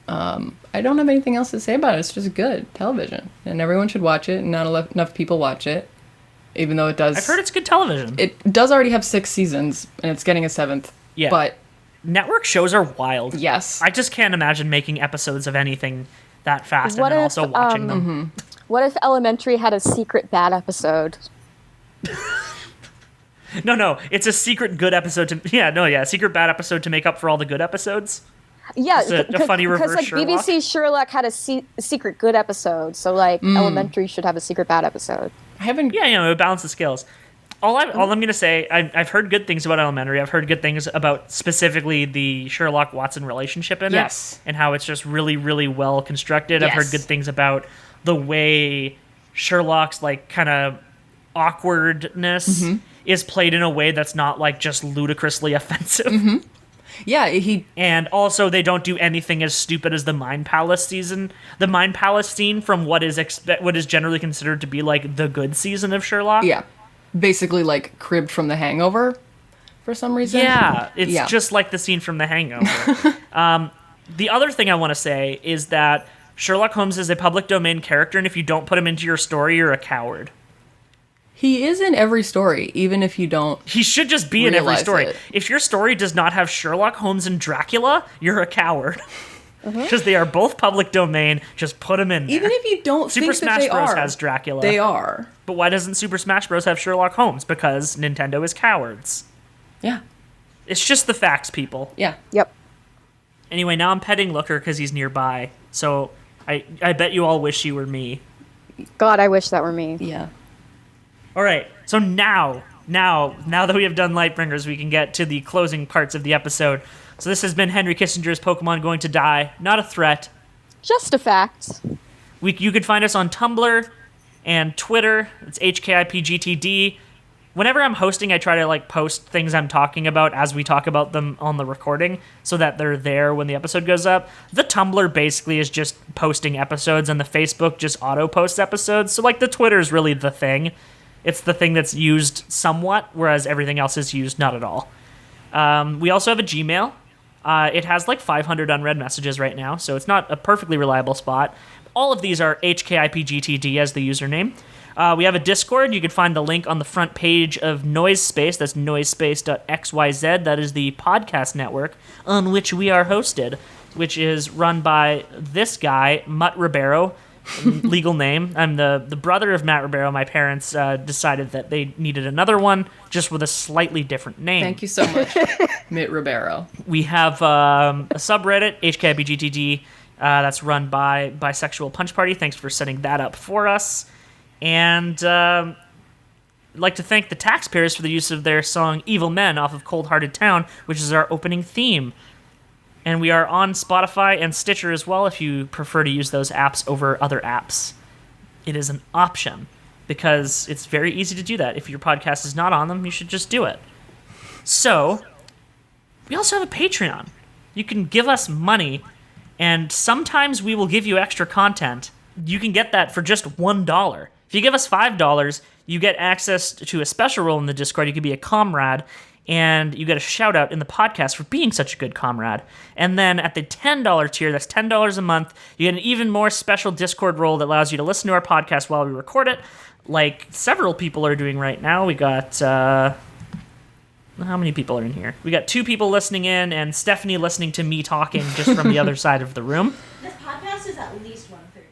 I don't have anything else to say about it. It's just good television, and everyone should watch it. And not enough people watch it, even though it does. I've heard it's good television. It does already have 6 seasons, and it's getting a 7th. Yeah. But Network shows are wild. yes, I just can't imagine making episodes of anything that fast What and then if, also watching them. What if Elementary had a secret bad episode? No, it's a secret good episode secret bad episode to make up for all the good episodes. Yeah, It's a funny reverse like Sherlock. BBC Sherlock had a secret good episode, so like Elementary should have a secret bad episode. I haven't. Yeah, it would balance the scales. All I'm going to say, I've heard good things about Elementary. I've heard good things about specifically the Sherlock-Watson relationship in Yes. it, and how it's just really, really well constructed. I've heard Yes. good things about the way Sherlock's like kind of awkwardness is played in a way that's not like just ludicrously offensive. Yeah, he. And also, they don't do anything as stupid as the Mind Palace season. The Mind Palace scene from what is generally considered to be like the good season of Sherlock. Yeah, basically like cribbed from The Hangover, for some reason. Yeah, it's just like the scene from The Hangover. The other thing I want to say is that Sherlock Holmes is a public domain character, and if you don't put him into your story, you're a coward. He is in every story, even if you don't. He should just be in every Realize story. it. If your story does not have Sherlock Holmes and Dracula, you're a coward. Because they are both public domain. Just put them in there. Even if you don't Super think Smash that they Bros. are, has Dracula. they are. But why doesn't Super Smash Bros. Have Sherlock Holmes? Because Nintendo is cowards. Yeah, It's just the facts, people. yeah. Yep. Anyway, now I'm petting Looker because he's nearby. So I bet you all wish you were me. God, I wish that were me. Yeah. All right, so now that we have done Lightbringers, we can get to the closing parts of the episode. So this has been Henry Kissinger's Pokemon Going to Die, not a threat. Just a fact. You can find us on Tumblr and Twitter. It's HKIPGTD. Whenever I'm hosting, I try to like post things I'm talking about as we talk about them on the recording so that they're there when the episode goes up. The Tumblr basically is just posting episodes, and the Facebook just auto-posts episodes. So like the Twitter is really the thing. It's the thing that's used somewhat, whereas everything else is used not at all. We also have a Gmail. It has like 500 unread messages right now, so it's not a perfectly reliable spot. All of these are HKIPGTD as the username. We have a Discord. You can find the link on the front page of Noisespace. That's noisespace.xyz. That is the podcast network on which we are hosted, which is run by this guy, Mutt Ribeiro. Legal name. I'm the brother of Matt Ribeiro. My parents decided that they needed another one just with a slightly different name. Thank you so much, Mitt Ribeiro. We have a subreddit, HKIPGTD, that's run by Bisexual Punch Party. Thanks for setting that up for us. And I'd like to thank the Taxpayers for the use of their song Evil Men off of Cold Hearted Town, which is our opening theme. And we are on Spotify and Stitcher as well if you prefer to use those apps over other apps. It is an option because it's very easy to do that. If your podcast is not on them, you should just do it. So, we also have a Patreon. You can give us money, and sometimes we will give you extra content. You can get that for just $1. If you give us $5, you get access to a special role in the Discord. You can be a comrade, and you get a shout out in the podcast for being such a good comrade. And then at the $10 tier, that's $10 a month, you get an even more special Discord role that allows you to listen to our podcast while we record it, like several people are doing right now. We got how many people are in here? We got 2 people listening in and Stephanie listening to me talking just from the other side of the room. This podcast is at least 1/3 good.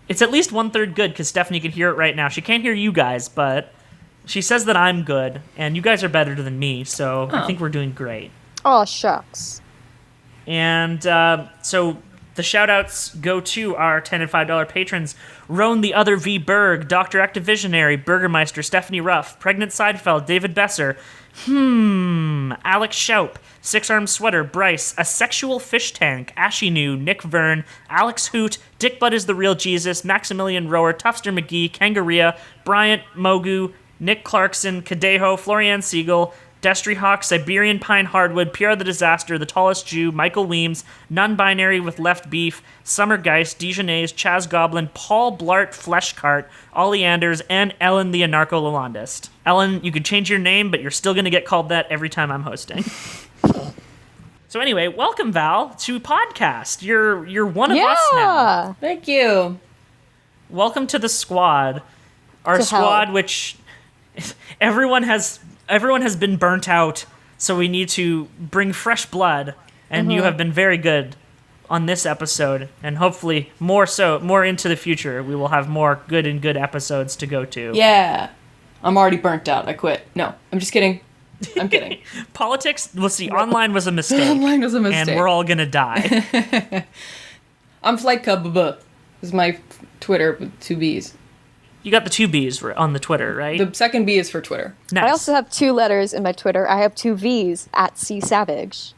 It's at least 1/3 good because Stephanie can hear it right now. She can't hear you guys, but she says that I'm good and you guys are better than me, so I think we're doing great. Oh, shucks. And so the shout-outs go to our $10 and $5 patrons: Roan the Other V. Berg, Dr. Activisionary, Burgermeister, Stephanie Ruff, Pregnant Seidfeld, David Besser, Alex Schaup, Six Arm Sweater, Bryce, A Sexual Fish Tank, Ashy New, Nick Verne, Alex Hoot, Dick Butt is the Real Jesus, Maximilian Rower, Tufster McGee, Kangaria, Bryant, Mogu, Nick Clarkson, Kadeho, Florian Siegel, Destry Hawk, Siberian Pine Hardwood, Pierre the Disaster, The Tallest Jew, Michael Weems, Non-Binary with Left Beef, Summer Geist, Dijonais, Chaz Goblin, Paul Blart Fleshcart, Ollie Anders, and Ellen the Anarcho-Lalandist. Ellen, you could change your name, but you're still going to get called that every time I'm hosting. So anyway, welcome, Val, to podcast. You're one of us now. Thank you. Welcome to the squad. Our To squad, hell. which everyone has been burnt out, so we need to bring fresh blood, and you have been very good on this episode, and hopefully more into the future. We will have more good episodes to go to. Yeah. I'm already burnt out. I quit. No, I'm just kidding. I'm kidding. Politics, we'll see, online was a mistake. Online was a mistake. And we're all gonna die. I'm Flight Cub. This is my Twitter with 2 B's. You got the 2 B's on the Twitter, right? The second B is for Twitter. Nice. I also have 2 letters in my Twitter. I have 2 V's at C Savage.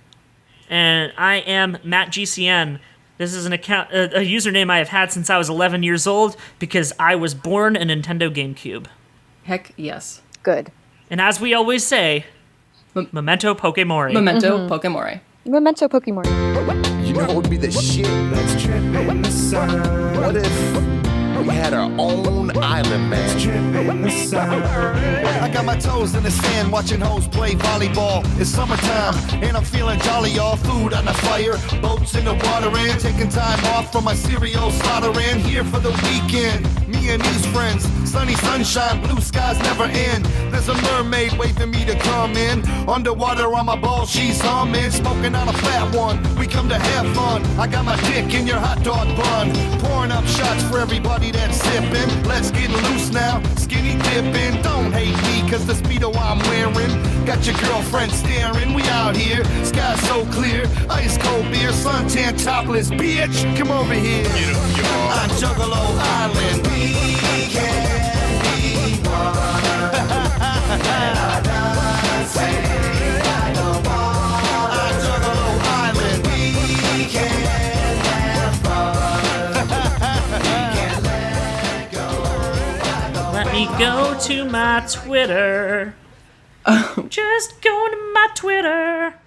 And I am Matt GCN. This is an account, a username I have had since I was 11 years old because I was born a Nintendo GameCube. Heck yes. Good. And as we always say, memento Pokemori. Memento Pokemori. Memento Pokemon. You know what would be the shit? Let's trip in the sun. What if we had our own island, man? Let's trip in the sun. I got my toes in the sand watching hoes play volleyball. It's summertime and I'm feeling jolly, y'all. Food on the fire, boats in the water and taking time off from my cereal slaughtering. Here for the weekend, me and these friends. Sunny sunshine, blue skies never end. There's a mermaid waving me to come in. Underwater on my ball, she's humming. Smoking on a fat one, we come to have fun. I got my dick in your hot dog bun. Pouring up shots for everybody that's sipping. Let's get loose now, skinny dipping. Don't hate me, cause the Speedo I'm wearing got your girlfriend staring. We out here, sky so clear. Ice cold beer, suntan topless, bitch. Come over here. On Juggalo Island. We can be one. On Juggalo Island. We can have fun. We can let go. Let me go to my Twitter. Just going to my Twitter.